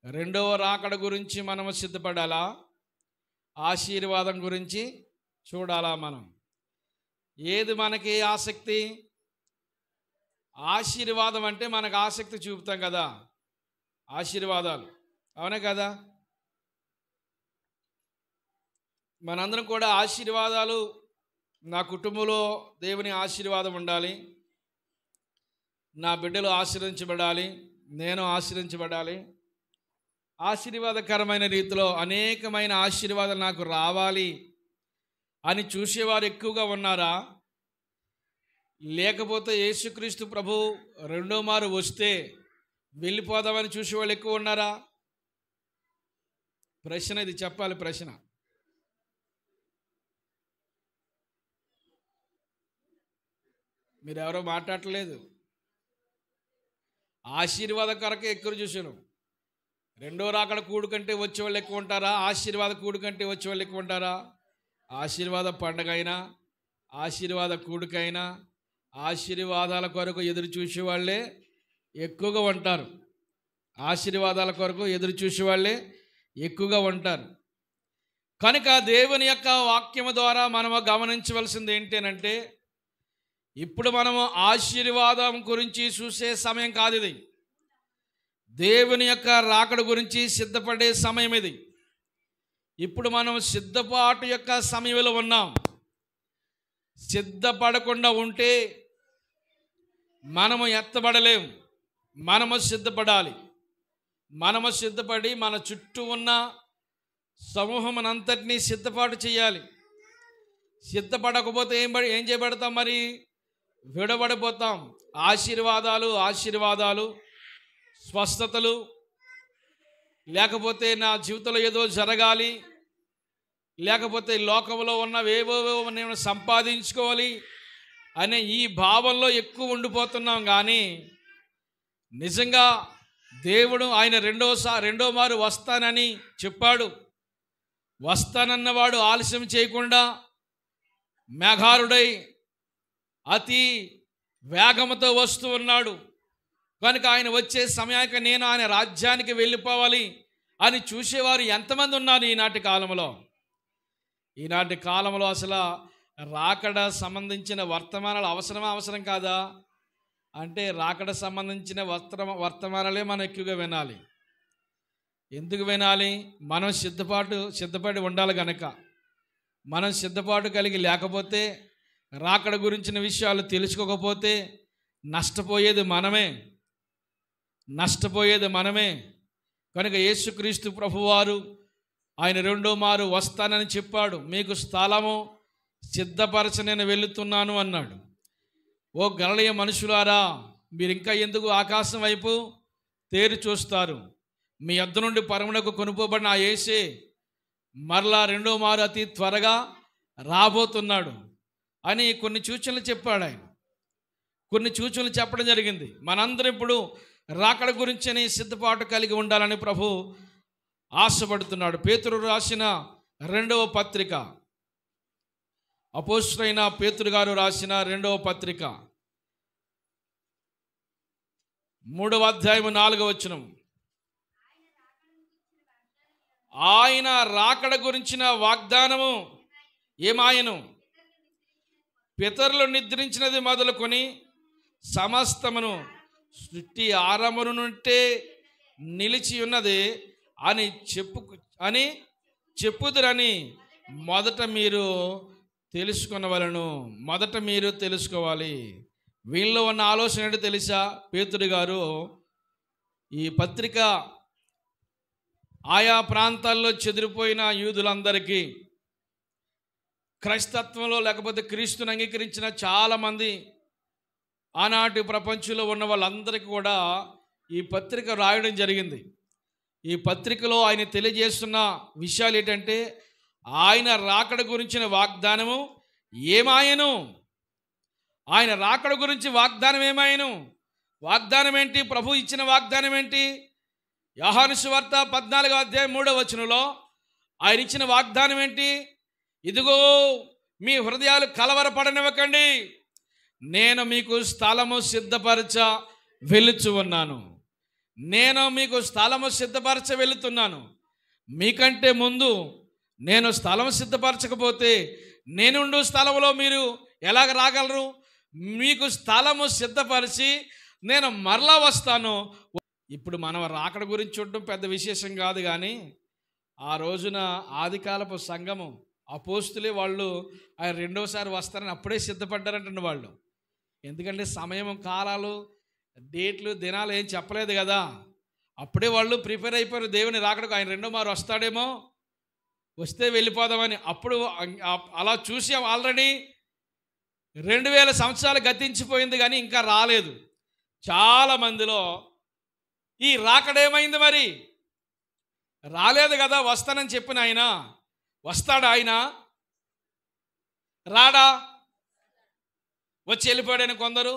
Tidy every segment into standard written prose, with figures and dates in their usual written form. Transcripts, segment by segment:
రెండవ రాకడ గురించి మనం సిద్ధపడాలా? ఆశీర్వాదం గురించి చూడాలా? మనం ఏది మనకి ఆసక్తి? ఆశీర్వాదం అంటే మనకు ఆసక్తి చూపుతాం కదా, ఆశీర్వాదాలు, అవునే కదా? మనందరం కూడా ఆశీర్వాదాలు, నా కుటుంబంలో దేవుని ఆశీర్వాదం ఉండాలి, నా బిడ్డలు ఆశీర్వదించబడాలి, నేను ఆశీర్వదించబడాలి, ఆశీర్వాదకరమైన రీతిలో అనేకమైన ఆశీర్వాదాలు నాకు రావాలి అని చూసేవారు ఎక్కువగా ఉన్నారా? లేకపోతే యేసుక్రీస్తు ప్రభు రెండో మారు వస్తే వెళ్ళిపోదామని చూసేవాళ్ళు ఎక్కువ ఉన్నారా? ప్రశ్న ఇది, చెప్పాలి ప్రశ్న. మీరు ఎవరో మాట్లాడలేదు. ఆశీర్వాద కొరకే ఎక్కువ చూసాను. రెండో రాకడ కూడు కంటే వచ్చేవాళ్ళు ఎక్కువ ఉంటారా? ఆశీర్వాద కూడు కంటే వచ్చేవాళ్ళు ఎక్కువ ఉంటారా? ఆశీర్వాద పండగ అయినా, ఆశీర్వాద కూడుకైనా, ఆశీర్వాదాల కొరకు ఎదురు చూసేవాళ్ళే ఎక్కువగా ఉంటారు. ఆశీర్వాదాల కొరకు ఎదురు చూసేవాళ్ళే ఎక్కువగా ఉంటారు. కనుక దేవుని యొక్క వాక్యము ద్వారా మనము గమనించవలసింది ఏంటంటే, ఇప్పుడు మనము ఆశీర్వాదం గురించి చూసే సమయం కాదు ఇది. దేవుని యొక్క రాకడ గురించి సిద్ధపడే సమయం ఇది. ఇప్పుడు మనం సిద్ధపాటు యొక్క సమయంలో ఉన్నాం. సిద్ధపడకుండా ఉంటే మనము ఎత్తబడలేము. మనము సిద్ధపడాలి. మనము సిద్ధపడి మన చుట్టూ ఉన్న సమూహమునంతటినీ సిద్ధపాటు చేయాలి. సిద్ధపడకపోతే ఏం చేయబడతాం? మరి విడబడిపోతాం. ఆశీర్వాదాలు, స్వస్థతలు, లేకపోతే నా జీవితంలో ఏదో జరగాలి, లేకపోతే లోకంలో ఉన్నవేవో నేను సంపాదించుకోవాలి అనే ఈ భావంలో ఎక్కువ ఉండిపోతున్నాం. కానీ నిజంగా దేవుడు ఆయన రెండో మారు వస్తానని చెప్పాడు. వస్తానన్నవాడు ఆలస్యం చేయకుండా మేఘారుడై అతి వేగంతో వస్తూ ఉన్నాడు. కనుక ఆయన వచ్చే సమయానికి నేను ఆయన రాజ్యానికి వెళ్ళిపోవాలి అని చూసేవారు ఎంతమంది ఉన్నారు ఈనాటి కాలంలో? ఈనాటి కాలంలో అసలు రాకడ సంబంధించిన వర్తమానాలు అవసరం కాదా అంటే, రాకడ సంబంధించిన వర్తమానాలే మనం ఎక్కువగా వినాలి. ఎందుకు వినాలి? మనం సిద్ధపడి ఉండాలి కనుక. మనం సిద్ధపాటు కలిగి లేకపోతే, రాకడ గురించిన విషయాలు తెలుసుకోకపోతే నష్టపోయేది మనమే. కనుక యేసుక్రీస్తు ప్రభువారు ఆయన రెండో మారు వస్తానని చెప్పాడు. మీకు స్థలము సిద్ధపరచ నేను వెళుతున్నాను అన్నాడు. ఓ గలిలయ మనుషులారా, మీరు ఇంకా ఎందుకు ఆకాశం వైపు తేరి చూస్తారు? మీ యొద్ద నుండి పరమునకు కొనుక్కోబడిన ఆ యేసే మరలా రెండో మారు అతి త్వరగా రాబోతున్నాడు అని కొన్ని సూచనలు చెప్పాడు. ఆయన కొన్ని సూచనలు చెప్పడం జరిగింది. మనందరం ఇప్పుడు రాకడ గురించి సిద్ధపాటు కలిగి ఉండాలని ప్రభు ఆశపడుతున్నాడు. పేతురు రాసిన రెండవ పత్రిక, అపోస్తలుడైన పేతురు గారు రాసిన రెండవ పత్రిక 3వ అధ్యాయం 4వ వచనం. ఆయన రాకడ గురించిన వాగ్దానము ఏమాయను? పితరులు నిద్రించినది మొదలుకొని సమస్తమును సృష్టి ఆరంభము నుండే నిలిచి ఉన్నది అని చెప్పుదురని మొదట మీరు తెలుసుకోవాలి. వీళ్ళలో ఉన్న ఆలోచన ఏంటో తెలుసా? పేతురు గారు ఈ పత్రిక ఆయా ప్రాంతాల్లో చెదిరిపోయిన యూదులందరికీ, క్రైస్తత్వంలో లేకపోతే క్రీస్తుని అంగీకరించిన చాలామంది ఆనాటి ప్రపంచంలో ఉన్న వాళ్ళందరికీ కూడా ఈ పత్రిక రాయడం జరిగింది. ఈ పత్రికలో ఆయన తెలియజేస్తున్న విషయాలు ఏంటంటే, ఆయన రాకడ గురించిన వాగ్దానము ఏమాయను? ఆయన రాకడ గురించి వాగ్దానం ఏమాయను? వాగ్దానం ఏంటి? ప్రభు ఇచ్చిన వాగ్దానం ఏంటి? యోహాను సువార్త 14వ అధ్యాయం 3వ వచనంలో ఆయన ఇచ్చిన వాగ్దానం ఏంటి? ఇదిగో మీ హృదయాలు కలవరపడనివ్వకండి, నేను మీకు స్థలము సిద్ధపరచ వెలుచు ఉన్నాను. నేను మీకు స్థలము సిద్ధపరచ వెళుతున్నాను. మీకంటే ముందు నేను స్థలం సిద్ధపరచకపోతే నేనుండు స్థలంలో మీరు ఎలాగ రాగలరు? మీకు స్థలము సిద్ధపరిచి నేను మరలా వస్తాను. ఇప్పుడు మనం రాకడ గురించి చూడడం పెద్ద విశేషం కాదు, కానీ ఆ రోజున ఆదికాలపు సంఘము అపోస్తులే వాళ్ళు ఆయన రెండోసారి వస్తారని అప్పుడే సిద్ధపడ్డారంటండి వాళ్ళు. ఎందుకంటే సమయం, కాలాలు, డేట్లు, దినాలు ఏం చెప్పలేదు కదా. అప్పుడే వాళ్ళు ప్రిపేర్ అయిపోయారు. దేవుని రాకడకు ఆయన రెండో మారు వస్తాడేమో, వస్తే వెళ్ళిపోదామని. అప్పుడు అలా చూసి ఆల్రెడీ 2000 సంవత్సరాలు గతించిపోయింది, కానీ ఇంకా రాలేదు. చాలామందిలో ఈ రాకడేమైంది మరి? రాలేదు కదా. వస్తానని చెప్పిన ఆయన వస్తాడా? ఆయన రాడా? వచ్చి వెళ్ళిపోయాడని కొందరు,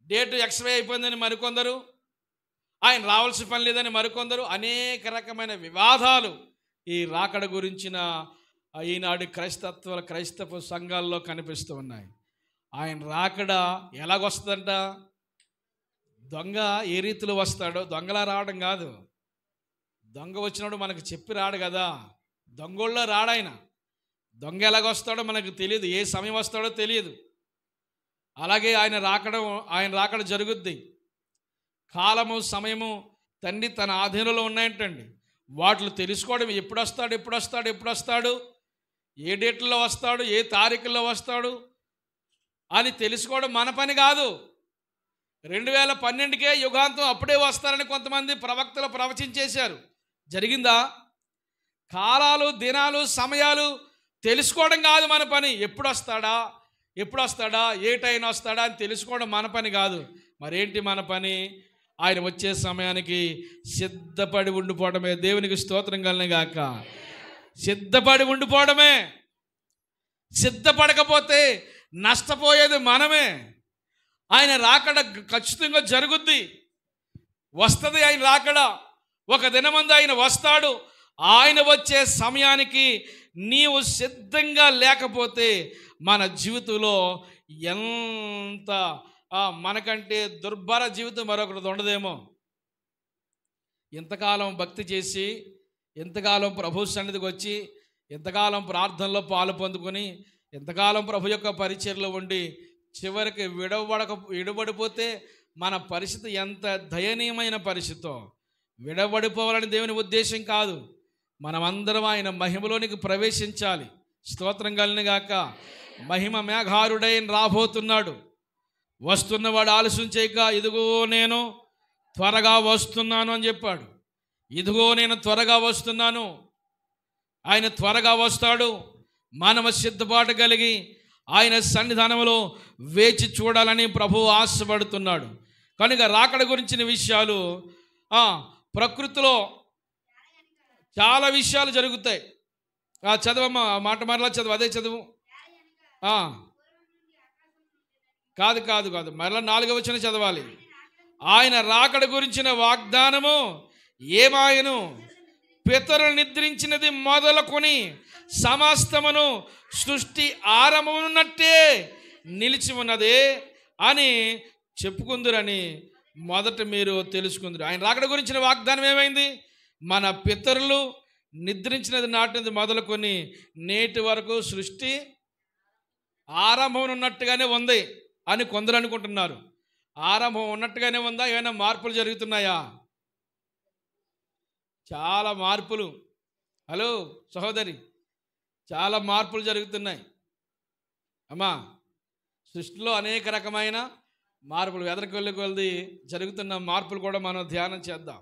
డేటు ఎక్స్పైర్ అయిపోయిందని మరికొందరు, ఆయన రావాల్సిన పని లేదని మరికొందరు. అనేక రకమైన వివాదాలు ఈ రాకడ గురించిన ఈనాడు క్రైస్తవ సంఘాల్లో కనిపిస్తూ ఉన్నాయి. ఆయన రాకడ ఎలాగొస్తుందంట? దొంగ ఏ రీతిలో వస్తాడో, దొంగలా రావడం కాదు. దొంగ వచ్చినప్పుడు మనకు చెప్పి రాడు కదా. దొంగోళ్ళలో రాడాయన. దొంగ ఎలాగొస్తాడో మనకు తెలియదు, ఏ సమయం వస్తాడో తెలియదు. అలాగే ఆయన రాకడ జరుగుద్ది. కాలము, సమయము తండ్రి తన ఆధీనంలో ఉన్నాయంటండి. వాటిని తెలుసుకోవడం, ఎప్పుడు వస్తాడు, ఏ డేట్లలో వస్తాడు, ఏ తారీఖుల్లో వస్తాడు అని తెలుసుకోవడం మన పని కాదు. 2012కే యుగాంతం అప్పుడే వస్తారని కొంతమంది ప్రవక్తలు ప్రవచించేశారు. జరిగిందా? కాలాలు, దినాలు, సమయాలు తెలుసుకోవడం కాదు మన పని. ఎప్పుడు వస్తాడా, ఏ టైం వస్తాడా అని తెలుసుకోవడం మన పని కాదు. మరేంటి మన పని? ఆయన వచ్చే సమయానికి సిద్ధపడి ఉండిపోవడమే. దేవునికి స్తోత్రం కలుగును గాక. సిద్ధపడి ఉండిపోవడమే. సిద్ధపడకపోతే నష్టపోయేది మనమే. ఆయన రాకడ ఖచ్చితంగా జరుగుద్ది, వస్తుంది. ఆయన రాకడ ఒక దినమందు ఆయన వస్తాడు. ఆయన వచ్చే సమయానికి నీవు సిద్ధంగా లేకపోతే మన జీవితంలో ఎంత మనకంటే దుర్భర జీవితం మరొకటి ఉండదేమో. ఎంతకాలం భక్తి చేసి, ఎంతకాలం ప్రభు సన్నిధికి వచ్చి, ఎంతకాలం ప్రార్థనలో పాలు పొందుకొని, ఎంతకాలం ప్రభు యొక్క పరిచర్లో ఉండి చివరికి విడబడిపోతే మన పరిస్థితి ఎంత దయనీయమైన పరిస్థితో. విడబడిపోవాలని దేవుని ఉద్దేశం కాదు. మనమందరం ఆయన మహిమలోనికి ప్రవేశించాలి. స్తోత్రం కలుగును గాక. మహిమ మేఘారుడైన రాబోతున్నాడు. వస్తున్నవాడు ఆలస్యం చేయక, ఇదిగో నేను త్వరగా వస్తున్నాను అని చెప్పాడు. ఇదిగో నేను త్వరగా వస్తున్నాను. ఆయన త్వరగా వస్తాడు. మానవ సిద్ధపాటు కలిగి ఆయన సన్నిధానంలో వేచి చూడాలని ప్రభువు ఆశపడుతున్నాడు. కనుక రాకడ గురించిన విషయాలు ప్రకృతిలో చాలా విషయాలు జరుగుతాయి. చదవమ్మా, మాట మరలా చదువు, అదే చదువు. కాదు మరలా 4వ వచనం చదవాలి. ఆయన రాకడ గురించిన వాగ్దానము ఏమాయను? పితరులు నిద్రించినది మొదలుకొని సమస్తమును సృష్టి ఆరంభమున్నట్టే నిలిచి ఉన్నదే అని చెప్పుకుందురని మొదట మీరు తెలుసుకుందరు. ఆయన రాకడ గురించిన వాగ్దానం ఏమైంది? మన పితరులు నిద్రించినది నాటినది మొదలుకొని నేటి వరకు సృష్టి ఆరంభం ఉన్నట్టుగానే ఉంది అని కొందరు అనుకుంటున్నారు. ఆరంభం ఉన్నట్టుగానే ఉందా? ఏమైనా మార్పులు జరుగుతున్నాయా? చాలా మార్పులు. హలో సహోదరి, చాలా మార్పులు జరుగుతున్నాయి అమ్మా. సృష్టిలో అనేక రకమైన మార్పులు, వెదరకొల్లి కొలది జరుగుతున్న మార్పులు కూడా మనం ధ్యానం చేద్దాం.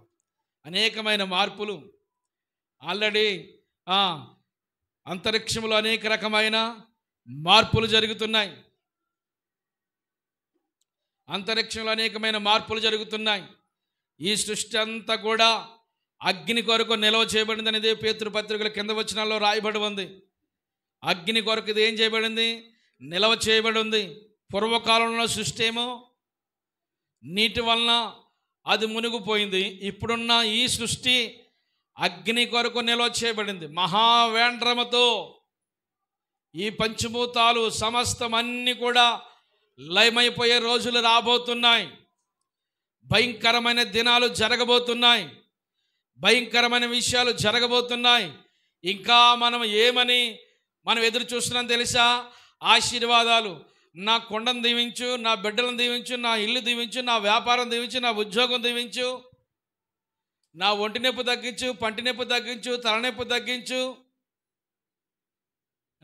అనేకమైన మార్పులు ఆల్రెడీ అంతరిక్షంలో అనేక రకమైన మార్పులు జరుగుతున్నాయి. అంతరిక్షంలో అనేకమైన మార్పులు జరుగుతున్నాయి. ఈ సృష్టి అంతా కూడా అగ్ని కొరకు నిల్వ చేయబడింది అనేది పేతురు పత్రికల కింద వచనాల్లో రాయబడి ఉంది. అగ్ని కొరకు ఇది ఏం చేయబడింది? నిల్వ చేయబడి ఉంది. పూర్వకాలంలో సృష్టి ఏమో నీటి వలన అది మునిగిపోయింది. ఇప్పుడున్న ఈ సృష్టి అగ్ని కొరకు నిల్వ చేయబడింది. మహావేండ్రమతో ఈ పంచభూతాలు సమస్తం అన్నీ కూడా లయమైపోయే రోజులు రాబోతున్నాయి. భయంకరమైన దినాలు జరగబోతున్నాయి, భయంకరమైన విషయాలు జరగబోతున్నాయి. ఇంకా మనం ఎదురు చూస్తున్నాం తెలుసా? ఆశీర్వాదాలు. నా కొండను దీవించు, నా బిడ్డలను దీవించు, నా ఇల్లు దీవించు, నా వ్యాపారం దీవించు, నా ఉద్యోగం దీవించు, నా ఒంటి నొప్పి తగ్గించు, పంటి నొప్పి తగ్గించు, తలనొప్పి తగ్గించు,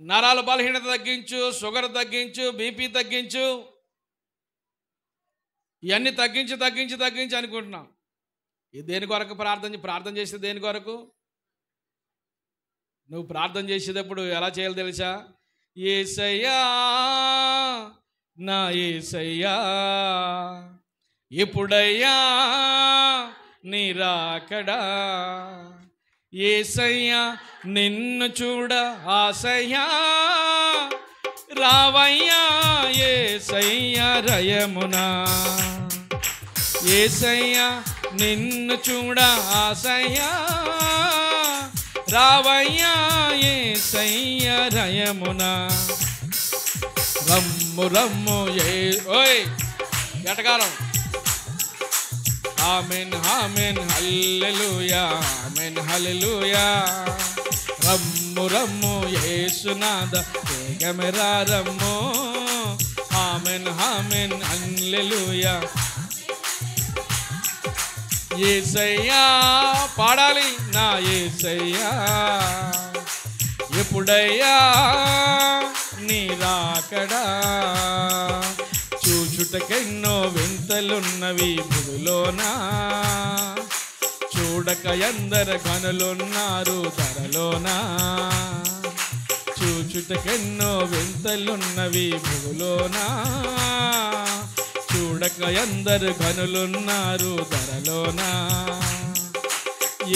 నరాల బలహీనత తగ్గించు, షుగర్ తగ్గించు, బీపీ తగ్గించు. ఇవన్నీ తగ్గించి తగ్గించి తగ్గించి అనుకుంటున్నాం. ఇది దేని కొరకు ప్రార్థన చేస్తే దేని కొరకు? నువ్వు ప్రార్థన చేసేటప్పుడు ఎలా చేయాలో తెలుసా? యేసయ్యా, నా యేసయ్యా, ఎప్పుడయ్యా నీ రాకడా, యేసయ్యా నిన్ను చూడ ఆశయ్యా, రావయ్యా యేసయ్యా రయమునా, యేసయ్యా నిన్ను చూడ ఆశయ్యా, రావయ్యా యేసయ్యా రయమునా. రమ్ము రమ్ము ఓయ్ ఎటకారం. ఆమెన్ ఆమెన్ హల్లెలూయా, ఆమెన్ హల్లెలూయా. రమ్ము రమ్ము యేసునాథ వేగమెరా రమ్ము, ఆమెన్ ఆమెన్ హల్లెలూయా. యేసయ్యా పాడాలి, నా యేసయ్యా, ఎప్పుడయ్యా నీ రాకడా, చూచుటకెన్నో వింతలున్నవి భూమిలోనా, చూడక ఎందరు గనులున్నారు ధరలోనా, చూచుటకెన్నో వింతలున్నవి భూమిలోనా, చూడక ఎందరు గనులున్నారు ధరలోనా.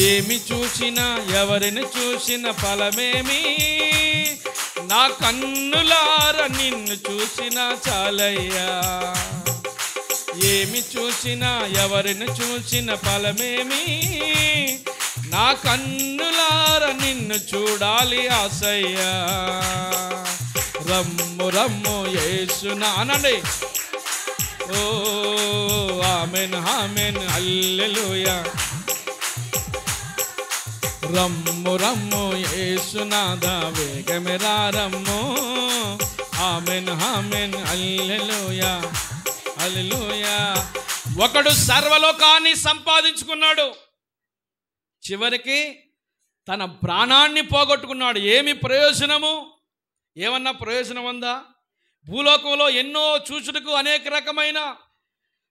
ఏమి చూసినా ఎవరిని చూసిన ఫలమేమి, నా కన్నులార నిన్ను చూసిన చాలయ్యా. ఏమి చూసినా ఎవరిని చూసిన ఫలమేమి, నా కన్నులార నిన్ను చూడాలి ఆశయ్యా. రమ్ము రమ్ము యేసునా అనండి. ఓ ఆమెన్ ఆమెన్ హల్లెలూయా. రమ్ము రమ్ము యేసునాథ వేగమెరా రమ్ము, ఆమెన్ ఆమెన్ హల్లెలూయా హల్లెలూయా. ఒకడు సర్వలోకాన్ని సంపాదించుకున్నాడు, చివరికి తన ప్రాణాన్ని పోగొట్టుకున్నాడు. ఏమి ప్రయోజనము? ఏమన్నా ప్రయోజనం ఉందా? భూలోకంలో ఎన్నో చూచుటకు అనేక రకమైన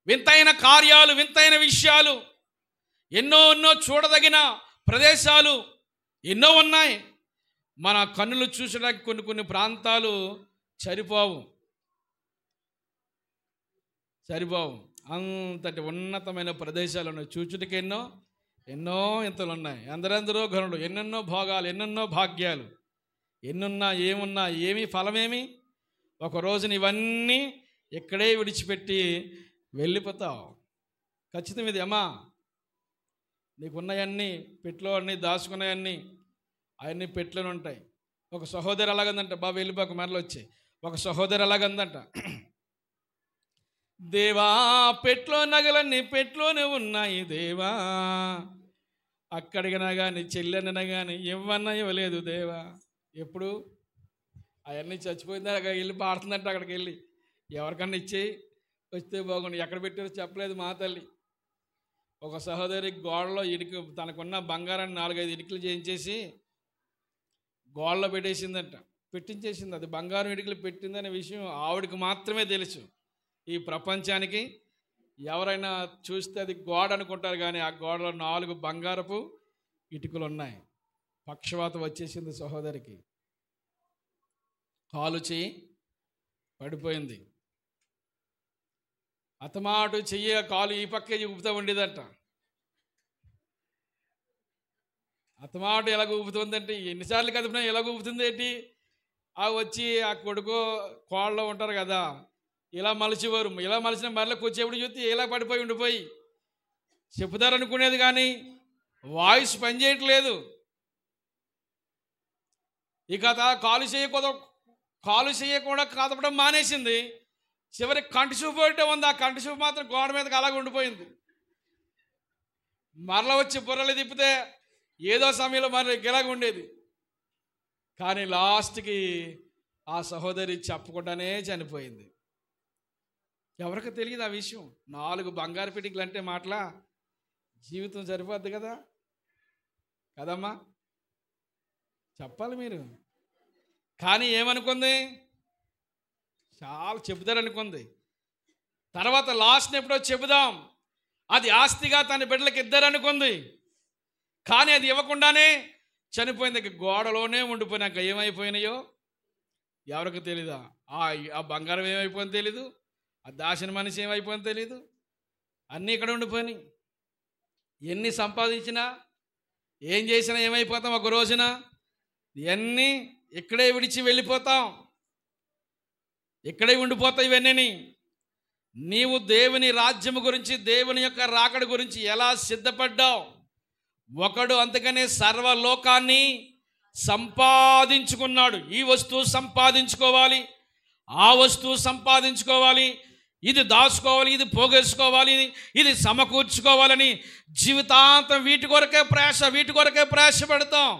వింతైన కార్యాలు, వింతైన విషయాలు, ఎన్నో చూడదగిన ప్రదేశాలు ఎన్నో ఉన్నాయి. మన కన్నులు చూసడానికి కొన్ని ప్రాంతాలు సరిపోవు. అంతటి ఉన్నతమైన ప్రదేశాలు ఉన్నాయి. చూచుటకి ఎన్నో ఇంతలు ఉన్నాయి. ఎందరెందరో గనులు, ఎన్నెన్నో భోగాలు, ఎన్నెన్నో భాగ్యాలు. ఎన్నున్నా ఏమున్నా ఏమి ఫలమేమి? ఒక రోజున ఇవన్నీ ఇక్కడే విడిచిపెట్టి వెళ్ళిపోతావు. ఖచ్చితం ఇది అమ్మా. నీకున్నవన్నీ పెట్లో అన్నీ దాచుకున్నాయన్నీ అవన్నీ పెట్లోనే ఉంటాయి. ఒక సహోదరు అలాగందంట, బాబు వెళ్ళిపోక మరలు వచ్చి ఒక సహోదరు అలాగందంట, దేవా పెట్లో నగలన్నీ పెట్లోనే ఉన్నాయి దేవా, అక్కడికినా కానీ చెల్లెనైనా కానీ ఇవ్వన్నా ఇవ్వలేదు దేవా. ఎప్పుడు అవన్నీ చచ్చిపోయిందా వెళ్ళి పాడుతుందంట. అక్కడికి వెళ్ళి ఎవరికన్నా ఇచ్చేయి వస్తే బాగుండు, ఎక్కడ పెట్టారో చెప్పలేదు మా తల్లి. ఒక సహోదరి గోడలో ఇటుక, తనకున్న బంగారాన్ని 4-5 ఇటుకలు చేయించేసి గోడలో పెట్టించేసింది. అది బంగారం ఇటుకలు పెట్టిందనే విషయం ఆవిడకి మాత్రమే తెలుసు. ఈ ప్రపంచానికి ఎవరైనా చూస్తే అది గోడ అనుకుంటారు, కానీ ఆ గోడలో 4 బంగారపు ఇటుకలు ఉన్నాయి. పక్షవాతం వచ్చేసింది సహోదరికి, కాలు చెయ్యి పడిపోయింది. అతమాటు చెయ్యి కాలు ఈ పక్కే ఊపుతూ ఉండేదట. అతమాటు ఎలాగ ఊపుతుందంటే ఎన్నిసార్లు కదిపినా ఎలాగ ఊపుతుంది ఏంటి? ఆ వచ్చి ఆ కొడుకు కోళ్ళలో ఉంటారు కదా, ఇలా మలిచేవారు. ఇలా మలిచిన మరలా వచ్చేప్పుడు చూస్తే ఇలా ఉండిపోయి చెప్పుతారనుకునేది, కానీ వాయిస్ పనిచేయట్లేదు. ఇక కాలు చేయకుండా కదపడం మానేసింది. చివరికి కంటి చూపు ఒకటే ఉంది, ఆ కంటి చూపు మాత్రం గోడ మీదకి అలాగ ఉండిపోయింది. మరల వచ్చి బుర్రలు తిప్పితే ఏదో సమయంలో మరి గిలాగ ఉండేది. కానీ లాస్ట్కి ఆ సహోదరి చెప్పకుండానే చనిపోయింది. ఎవరికి తెలియదు ఆ విషయం. 4 బంగారు పిటికలు అంటే మాటలా జీవితం సరిపోద్ది కదా కదమ్మా, చెప్పాలి మీరు. కానీ ఏమనుకుంది, చాలా చెబుతారనుకుంది. తర్వాత లాస్ట్ని ఎప్పుడో చెబుదాం, అది ఆస్తిగా తన బిడ్డలకు ఇద్దరనుకుంది. కానీ అది ఇవ్వకుండానే చనిపోయింది. గోడలోనే ఉండిపోయినాక ఏమైపోయినాయో ఎవరికి తెలీదా? ఆ బంగారం ఏమైపోయిందో తెలీదు, ఆ దాసిన మనిషి ఏమైపోయిందో తెలీదు, అన్నీ ఇక్కడ ఉండిపోయినాయి. ఎన్ని సంపాదించినా ఏం చేసినా ఏమైపోతాం, ఒక రోజున ఇవన్నీ ఇక్కడే విడిచి వెళ్ళిపోతాం, ఇక్కడే ఉండిపోతాయి ఇవన్నీ. నీవు దేవుని రాజ్యము గురించి, దేవుని యొక్క రాకడ గురించి ఎలా సిద్ధపడ్డావు? ఒకడు అందుకనే సర్వలోకాన్ని సంపాదించుకున్నాడు. ఈ వస్తువు సంపాదించుకోవాలి, ఆ వస్తువు సంపాదించుకోవాలి, ఇది దాచుకోవాలి, ఇది పోగేసుకోవాలి, ఇది సమకూర్చుకోవాలని జీవితాంతం వీటి కొరకే ప్రయాస పెడతాం.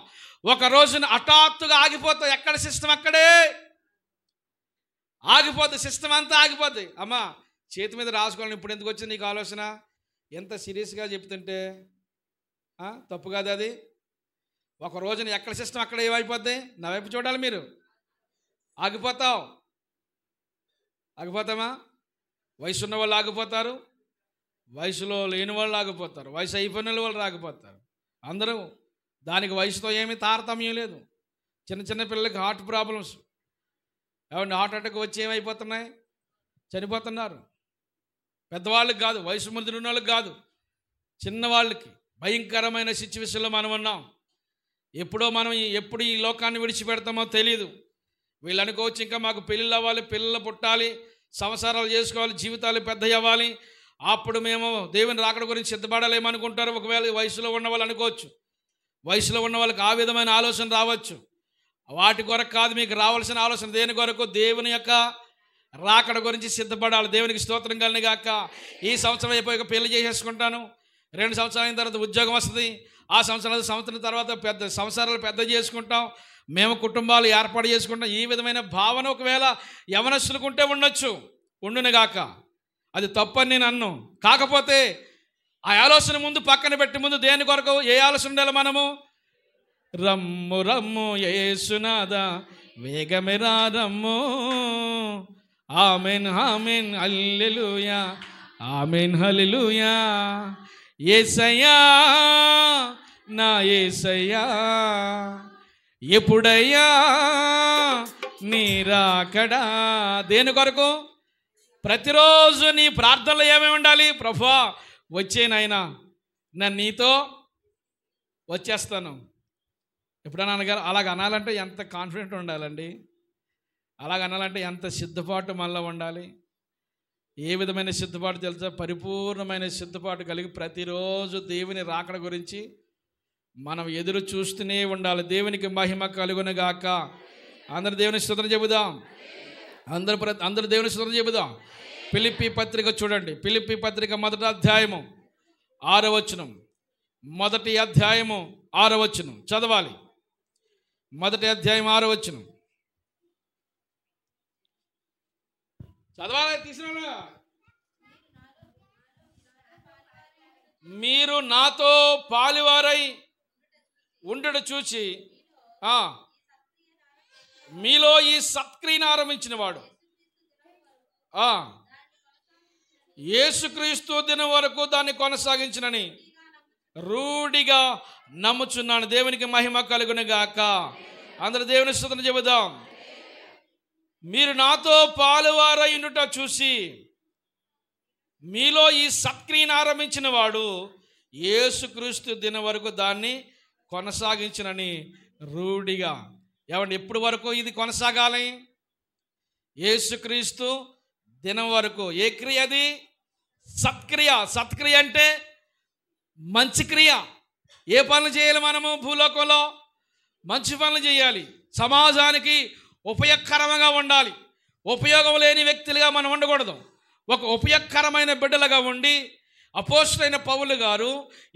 ఒక రోజున హఠాత్తుగా ఆగిపోతాం. ఎక్కడ సిస్టమ్ అక్కడే ఆగిపోద్ది, సిస్టమ్ అంతా ఆగిపోద్ది. అమ్మా చేతి మీద రాసుకోవాలని ఇప్పుడు ఎందుకు వచ్చింది నీకు ఆలోచన? ఎంత సీరియస్గా చెప్తుంటే తప్పు కాదు అది. ఒక రోజున ఎక్కడ సిస్టమ్ అక్కడ ఏమైపోద్ది? నా వైపు చూడాలి మీరు. ఆగిపోతామా? వయసు ఉన్న వాళ్ళు ఆగిపోతారు, వయసులో లేని వాళ్ళు ఆగిపోతారు, వయసు అయిపోయిన వాళ్ళు ఆగిపోతారు. అందరూ దానికి వయసుతో ఏమీ తారతమ్యం లేదు. చిన్న పిల్లలకి హార్ట్ ప్రాబ్లమ్స్, ఏమంటే హార్ట్ అటాక్ వచ్చి ఏమైపోతున్నాయి, చనిపోతున్నారు. పెద్దవాళ్ళకి కాదు, వయసు ముదిరిన ఉన్న వాళ్ళకి కాదు, చిన్నవాళ్ళకి భయంకరమైన సిచ్యువేషన్లో మనం ఉన్నాం. ఎప్పుడు ఈ లోకాన్ని విడిచిపెడతామో తెలియదు. వీళ్ళు అనుకోవచ్చు ఇంకా మాకు పెళ్ళిళ్ళు అవ్వాలి, పిల్లలు పుట్టాలి, సంసారాలు చేసుకోవాలి, జీవితాలు పెద్ద అవ్వాలి, అప్పుడు మేము దేవుని రాకడ గురించి సిద్ధపడాలేమనుకుంటారు. ఒకవేళ వయసులో ఉన్న వాళ్ళు అనుకోవచ్చు. వయసులో ఉన్న వాళ్ళకి ఆ విధమైన ఆలోచన రావచ్చు. వాటి కొరకు కాదు మీకు రావాల్సిన ఆలోచన. దేని కొరకు? దేవుని యొక్క రాకడ గురించి సిద్ధపడాలి. దేవునికి స్తోత్రం కలిగిన గాక. ఈ సంవత్సరం అయిపోయాక పెళ్లి చేసేసుకుంటాను, 2 సంవత్సరాల అయిన తర్వాత ఉద్యోగం వస్తుంది, ఆ సంవత్సరం తర్వాత సంవత్సరాలు పెద్ద చేసుకుంటాం, మేము కుటుంబాలు ఏర్పాటు చేసుకుంటాం. ఈ విధమైన భావన ఒకవేళ యవనస్తులుకుంటే ఉండునుగాక. అది తప్పని నేను అన్ను. కాకపోతే ఆ ఆలోచన ముందు పక్కన పెట్టి ముందు దేని కొరకు ఏ ఆలోచన ఉండాలి మనము? రమ్ము రమ్ము యేసునాదా వేగమెరా రమ్ము, ఆమెన్ ఆమెన్ హల్లెలూయా, ఆమెన్ హల్లెలూయా. యేసయ్యా నా యేసయ్యా, ఎప్పుడయ్యా నీ రాకడా? దేని కొరకు? ప్రతిరోజు నీ ప్రార్థనలో ఏమేమి ఉండాలి? ప్రభువా వచ్చే నాయనా, నేను నీతో వచ్చేస్తాను. ఎప్పుడన్నా అనగారు. అలాగ అనాలంటే ఎంత కాన్ఫిడెంట్ ఉండాలండి, అలాగ అనాలంటే ఎంత సిద్ధపాటు మనలో ఉండాలి. ఏ విధమైన సిద్ధపాటు తెలుసా? పరిపూర్ణమైన సిద్ధపాటు కలిగి ప్రతిరోజు దేవుని రాకడ గురించి మనం ఎదురు చూస్తూనే ఉండాలి. దేవునికి మహిమ కలుగునుగాక. అందరు దేవుని స్తుతిని చెబుదాం. అందరు దేవుని స్తుతిని చెబుదాం. ఫిలిప్పీ పత్రిక చూడండి. ఫిలిప్పీ పత్రిక 1వ అధ్యాయము 6వ వచనం. 1వ అధ్యాయము 6వ వచనం చదవాలి. 1వ అధ్యాయం 6వ వచనం చదవాలి. తీసిన మీరు నాతో పాలువారై ఉండడు చూచి మీలో ఈ సత్క్రియను ఆరంభించిన వాడు యేసుక్రీస్తు దినం వరకు దాన్ని కొనసాగించినని రూఢిగా నమ్ముచున్నాను. దేవునికి మహిమ కలుగునుగాక. అందరూ దేవుని స్తుతిని చెబుదాం. మీరు నాతో పాలువారై ఉండుట చూసి మీలో ఈ సత్క్రియను ఆరంభించిన వాడు యేసుక్రీస్తు దినం వరకు దాన్ని కొనసాగించినని రూఢిగా. ఏమండి ఎప్పుడు వరకు ఇది కొనసాగాలి? యేసుక్రీస్తు దినం వరకు. ఏ క్రియ అది? సత్క్రియ. సత్క్రియ అంటే మంచి క్రియ. ఏ పనులు చేయాలి మనము? భూలోకంలో మంచి పనులు చేయాలి, సమాజానికి ఉపయోగకరంగా ఉండాలి. ఉపయోగం లేని వ్యక్తులుగా మనం ఉండకూడదు. ఒక ఉపయోగకరమైన బిడ్డలుగా ఉండి అపోస్తలుడైన పౌలు గారు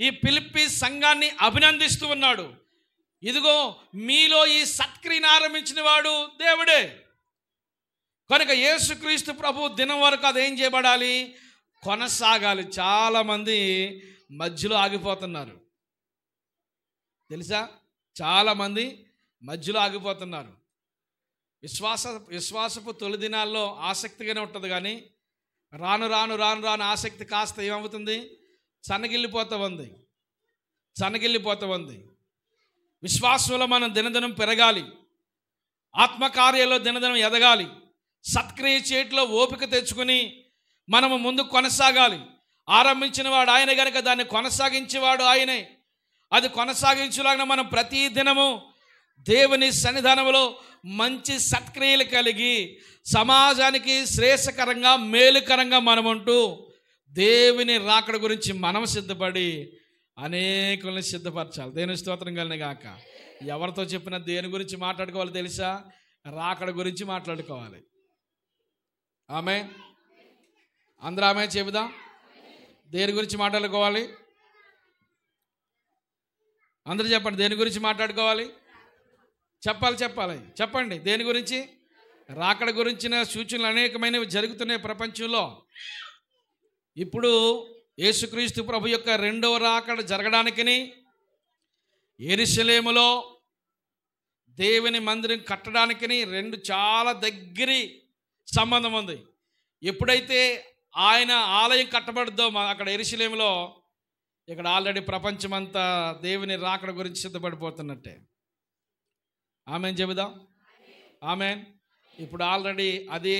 ఈ ఫిలిప్పీ సంఘాన్ని అభినందిస్తూ ఉన్నాడు. ఇదిగో మీలో ఈ సత్క్రియను ఆరంభించిన వాడు దేవుడే. కనుక యేసుక్రీస్తు ప్రభు దినం వరకు అదేం చేయబడాలి, కొనసాగాలి. చాలామంది మధ్యలో ఆగిపోతున్నారు తెలుసా, చాలామంది మధ్యలో ఆగిపోతున్నారు. విశ్వాసపు తొలి దినాల్లో ఆసక్తిగానే ఉంటుంది, కానీ రాను రాను రాను రాను ఆసక్తి కాస్త ఏమవుతుంది, సన్నగిల్లిపోతూ ఉంది. విశ్వాసంలో మనం దినదినం పెరగాలి, ఆత్మకార్యాల్లో దినదినం ఎదగాలి, సత్క్రియ చేయట్లో ఓపిక తెచ్చుకుని మనము ముందుకు కొనసాగాలి. ఆరంభించిన వాడు ఆయన కనుక దాన్ని కొనసాగించేవాడు ఆయనే. అది కొనసాగించేలాగా మనం ప్రతి దినము దేవుని సన్నిధానంలో మంచి సత్క్రియలు కలిగి సమాజానికి శ్రేయస్కరంగా మేలుకరంగా మనముంటూ దేవుని రాకడ గురించి మనం సిద్ధపడి అనేకుల్ని సిద్ధపరచాలి. దేవుని స్తోత్రం కలిగిన గాక. ఎవరితో చెప్పినా దేని గురించి మాట్లాడుకోవాలి తెలుసా, రాకడ గురించి మాట్లాడుకోవాలి. ఆమె అందరూ ఆమె చెబుదాం. దేని గురించి మాట్లాడుకోవాలి, అందరూ చెప్పండి. దేని గురించి మాట్లాడుకోవాలి, చెప్పండి. దేని గురించి? రాకడ గురించిన సూచనలు అనేకమైనవి జరుగుతున్నాయి ప్రపంచంలో. ఇప్పుడు యేసుక్రీస్తు ప్రభు యొక్క రెండవ రాకడ జరగడానికిని యెరూషలేములో దేవుని మందిరం కట్టడానికిని రెండు చాలా దగ్గరి సంబంధం ఉంది. ఎప్పుడైతే ఆయన ఆలయం కట్టబడుద్దో అక్కడ యెరూషలేములో, ఇక్కడ ఆల్రెడీ ప్రపంచమంతా దేవుని రాకడ గురించి సిద్ధపడిపోతున్నట్టే. ఆమెన్ చెబుదాం. ఆమెన్. ఇప్పుడు ఆల్రెడీ అది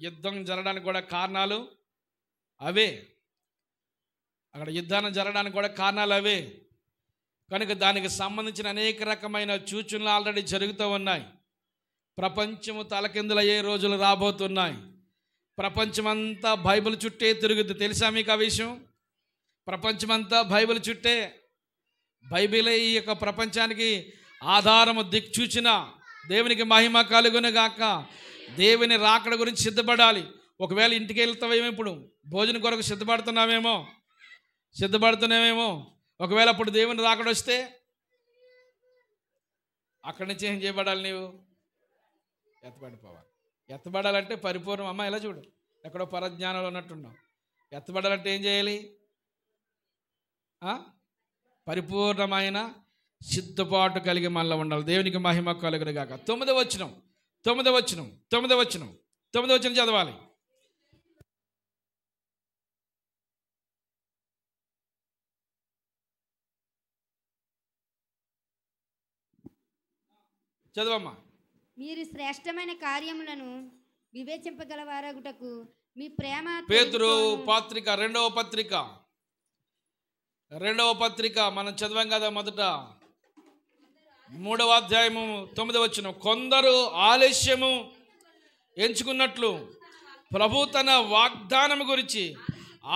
యుద్ధం జరగడానికి కూడా కారణాలు అవే, అక్కడ యుద్ధాన్ని జరగడానికి కూడా కారణాలు అవే. కనుక దానికి సంబంధించిన అనేక రకమైన సూచనలు ఆల్రెడీ జరుగుతూ ఉన్నాయి. ప్రపంచము తలకిందులయ్యే రోజులు రాబోతున్నాయి. ప్రపంచమంతా బైబిల్ చుట్టే తిరుగుద్ది. తెలుసా మీకు ఆ విషయం? ప్రపంచమంతా బైబిల్ చుట్టే. బైబిలే ఈ యొక్క ప్రపంచానికి ఆధారము, దిక్చూచిన. దేవునికి మహిమ కలుగును గాక. దేవుని రాకడ గురించి సిద్ధపడాలి. ఒకవేళ ఇంటికి వెళ్తావేమో, ఇప్పుడు భోజనం కొరకు సిద్ధపడుతున్నామేమో. ఒకవేళ అప్పుడు దేవుని రాకడ వస్తే అక్కడి నుంచి ఏం చేయబడాలి, నీవు ఎత్తబడిపోవాలి. ఎత్తబడాలంటే పరిపూర్ణం. అమ్మ ఇలా చూడు, ఎక్కడో పరజ్ఞానంలో ఉన్నట్టున్నావు. ఎత్తబడాలంటే ఏం చేయాలి? పరిపూర్ణమైన సిద్ధపాటు కలిగి మనలో ఉండాలి. దేవునికి మహిమ కలుగును గాక. 9వ వచనం చదవాలి. చదవమ్మా. మీరు శ్రేష్టమైన కార్యములను వివేచింపగలవారగుటకు మీ ప్రేమ. పేతురు పత్రిక, రెండవ పత్రిక మనం చదివాం కదా. మొదట 3వ అధ్యాయము 9వ వచనం. కొందరు ఆలస్యము ఎంచుకున్నట్లు ప్రభు తన వాగ్దానము గురించి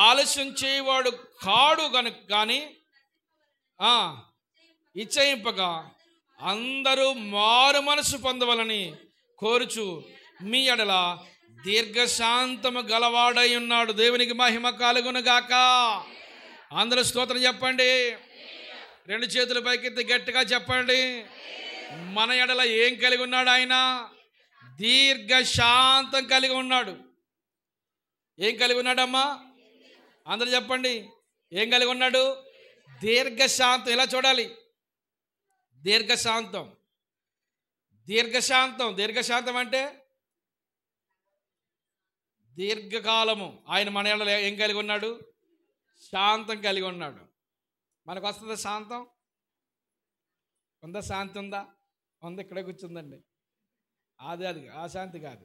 ఆలస్యం చేయవాడు కాడు కానీ ఇచ్చయింపగా అందరూ మారు మనసు పొందవలని కోరుచు మీ ఎడల దీర్ఘశాంతము గలవాడై ఉన్నాడు. దేవునికి మహిమ కలుగును గాక. అందరూ స్తోత్రం చెప్పండి. 2 చేతుల పైకెత్తి గట్టిగా చెప్పండి. మన ఎడల ఏం కలిగి ఉన్నాడు? ఆయన దీర్ఘశాంతం కలిగి ఉన్నాడు. ఏం కలిగి ఉన్నాడమ్మా? అందరూ చెప్పండి. ఏం కలిగి ఉన్నాడు? దీర్ఘశాంతం. ఇలా చూడాలి. దీర్ఘశాంతం అంటే దీర్ఘకాలము. ఆయన మన ఎడల ఏం కలిగి ఉన్నాడు? శాంతం కలిగి ఉన్నాడు. మనకు వస్తుందా శాంతం? ఉందా? శాంతి ఉందా? ఇక్కడే కూర్చుందండి. అది ఆ శాంతి కాదు.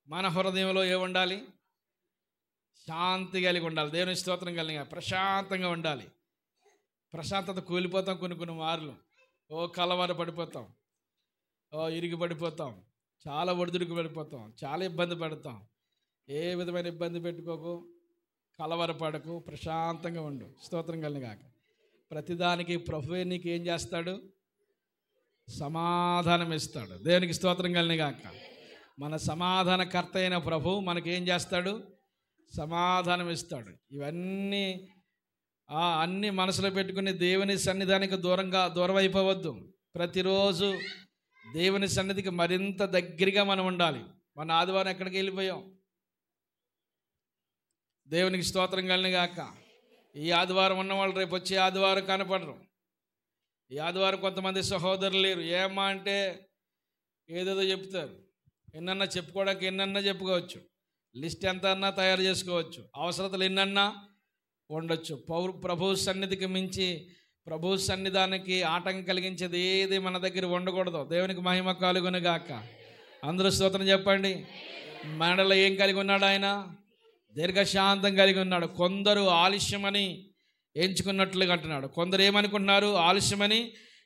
మన హృదయంలో ఏముండాలి? శాంతి కలిగి ఉండాలి. దేవుని స్తోత్రం కలిగి ప్రశాంతంగా ఉండాలి. ప్రశాంతత కూలిపోతాం కొన్ని మార్లు. కలవర పడిపోతాం, ఇరిగి పడిపోతాం, చాలా ఒడిదుడికి పడిపోతాం, చాలా ఇబ్బంది పడతాం. ఏ విధమైన ఇబ్బంది పెట్టుకోకు, కలవరపడకు, ప్రశాంతంగా ఉండు. స్తోత్రం కలిగిన గాక. ప్రతిదానికి ప్రభువే నీకు ఏం చేస్తాడు? సమాధానం ఇస్తాడు. దేవునికి స్తోత్రం కలిగిన గాక. మన సమాధానకర్త అయిన ప్రభు మనకేం చేస్తాడు? సమాధానం ఇస్తాడు. ఇవన్నీ అన్ని మనసులో పెట్టుకుని దేవుని సన్నిధానికి దూరం అయిపోవద్దు. ప్రతిరోజు దేవుని సన్నిధికి మరింత దగ్గరగా మనం ఉండాలి. మన ఆదివారం ఎక్కడికి వెళ్ళిపోయాం? దేవునికి స్తోత్రం కలిగిన గాక. ఈ ఆదివారం ఉన్నవాళ్ళు రేపు వచ్చే ఆదివారం కనపడరు. ఈ ఆదివారం కొంతమంది సహోదరులు లేరు. ఏమా అంటే ఏదేదో చెప్తారు. ఎన్నన్నా చెప్పుకోవడానికి ఎన్నన్నా చెప్పుకోవచ్చు. లిస్ట్ ఎంత అన్నా తయారు చేసుకోవచ్చు. అవసరతలు ఎన్నన్నా ఉండొచ్చు. ప్రభు సన్నిధికి మించి ప్రభు సన్నిధానికి ఆటంకం కలిగించేది ఏది మన దగ్గర ఉండకూడదు. దేవునికి మహిమ కలుగును గాక. అందరూ స్తోత్రం చెప్పండి. మనలో ఏం కలిగి ఉన్నాడు? ఆయన దీర్ఘశాంతం కలిగి ఉన్నాడు. కొందరు ఆలస్యమని ఎంచుకున్నట్లుగా అంటున్నాడు. కొందరు ఏమనుకుంటున్నారు? ఆలస్యమని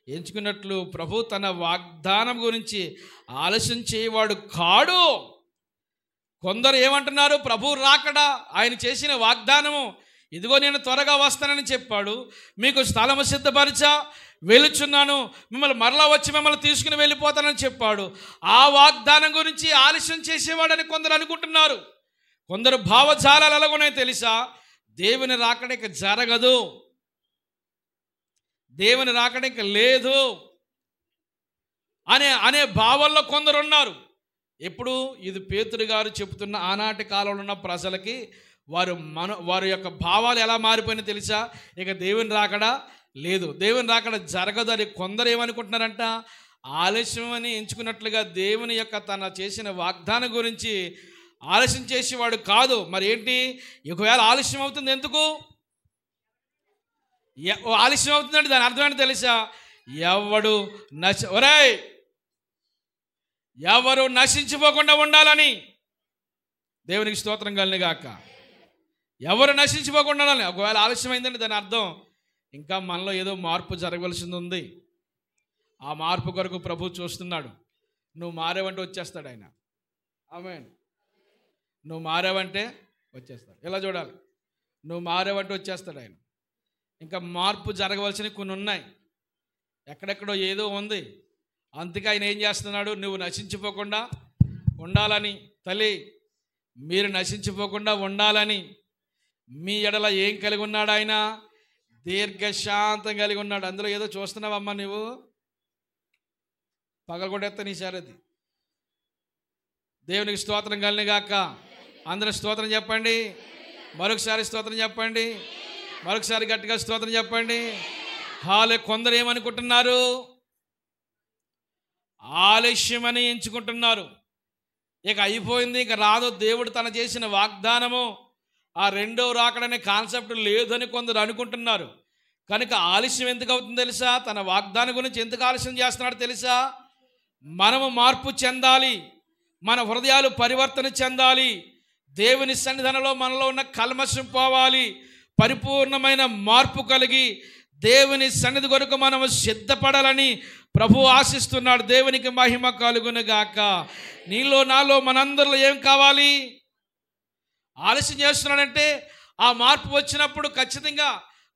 ఎంచుకున్నట్లు. ప్రభు తన వాగ్దానం గురించి ఆలస్యం చేయవాడు కాడు. కొందరు ఏమంటున్నారు? ప్రభు రాకడా, ఆయన చేసిన వాగ్దానము, ఇదిగో నేను త్వరగా వస్తానని చెప్పాడు, మీకు స్థలము సిద్ధపరిచా, వెళుచున్నాను, మిమ్మల్ని మరలా వచ్చి మిమ్మల్ని తీసుకుని వెళ్ళిపోతానని చెప్పాడు. ఆ వాగ్దానం గురించి ఆలస్యం చేసేవాడని కొందరు అనుకుంటున్నారు. కొందరు భావజాలాలు ఎలాగున్నాయో తెలుసా? దేవుని రాకడిక జరగదు, దేవుని రాకడిక లేదు అనే భావాల్లో కొందరు ఉన్నారు. ఎప్పుడు ఇది పేతురు గారు చెబుతున్న ఆనాటి కాలంలో ఉన్న ప్రజలకి వారి యొక్క భావాలు ఎలా మారిపోయినా తెలుసా? ఇక దేవుని రాకడా లేదు, దేవుని రాకడ జరగదు అని కొందరు ఏమనుకుంటున్నారంట? ఆలస్యం అని ఎంచుకున్నట్లుగా దేవుని యొక్క తన చేసిన వాగ్దానం గురించి ఆలస్యం చేసేవాడు కాదు. మరి ఏంటి? ఒకవేళ ఆలస్యం అవుతుంది, ఎందుకు ఆలస్యం అవుతుందంటే దాని అర్థం ఏంటి తెలుసా? ఎవరు నశించిపోకుండా ఉండాలని. దేవునికి స్తోత్రం కలిగిన గాక. ఎవరు నశించిపోకుండా ఉండాలని. ఒకవేళ ఆలస్యం అయిందంటే దాని అర్థం ఇంకా మనలో ఏదో మార్పు జరగవలసింది ఉంది. ఆ మార్పు కొరకు ప్రభు చూస్తున్నాడు. నువ్వు మారేవంటే వచ్చేస్తాడు ఆయన. ఆమేన్. నువ్వు మారేవంటే వచ్చేస్తాడు. ఎలా చూడాలి? నువ్వు మారేవంటే వచ్చేస్తాడు ఆయన. ఇంకా మార్పు జరగవలసినవి కొన్ని ఉన్నాయి. ఎక్కడెక్కడో ఏదో ఉంది. అందుకే ఆయన ఏం చేస్తున్నాడు? నువ్వు నశించిపోకుండా ఉండాలని, తల్లి మీరు నశించిపోకుండా ఉండాలని మీ ఎడల ఏం కలిగి ఉన్నాడు? ఆయన దీర్ఘశాంతం కలిగి ఉన్నాడు. అందులో ఏదో చూస్తున్నావమ్మా నువ్వు, పగలగొట్టేస్తా నీ సారది. దేవునికి స్తోత్రం కలిగిన గాక. అందరూ స్తోత్రం చెప్పండి. మరొకసారి స్తోత్రం చెప్పండి. మరొకసారి గట్టిగా స్తోత్రం చెప్పండి. కొందరు ఏమనుకుంటున్నారు? ఆలస్యమని ఎంచుకుంటున్నారు. ఇక అయిపోయింది, ఇక రాదు, దేవుడు తన చేసిన వాగ్దానము, ఆ రెండో రాకడనే కాన్సెప్ట్ లేదని కొందరు అనుకుంటున్నారు. కనుక ఆలస్యం ఎందుకు అవుతుంది తెలుసా? తన వాగ్దానం గురించి ఎందుకు ఆలస్యం చేస్తున్నాడు తెలుసా? మనము మార్పు చెందాలి, మన హృదయాలు పరివర్తన చెందాలి, దేవుని సన్నిధానంలో మనలో ఉన్న కల్మషం పోవాలి, పరిపూర్ణమైన మార్పు కలిగి దేవుని సన్నిధి కొరకు మనము సిద్ధపడాలని ప్రభు ఆశిస్తున్నాడు. దేవునికి మహిమ కలుగును గాక. నీలో నాలో మనందరిలో ఏం కావాలి? ఆలస్యం చేస్తున్నాడంటే ఆ మార్పు వచ్చినప్పుడు ఖచ్చితంగా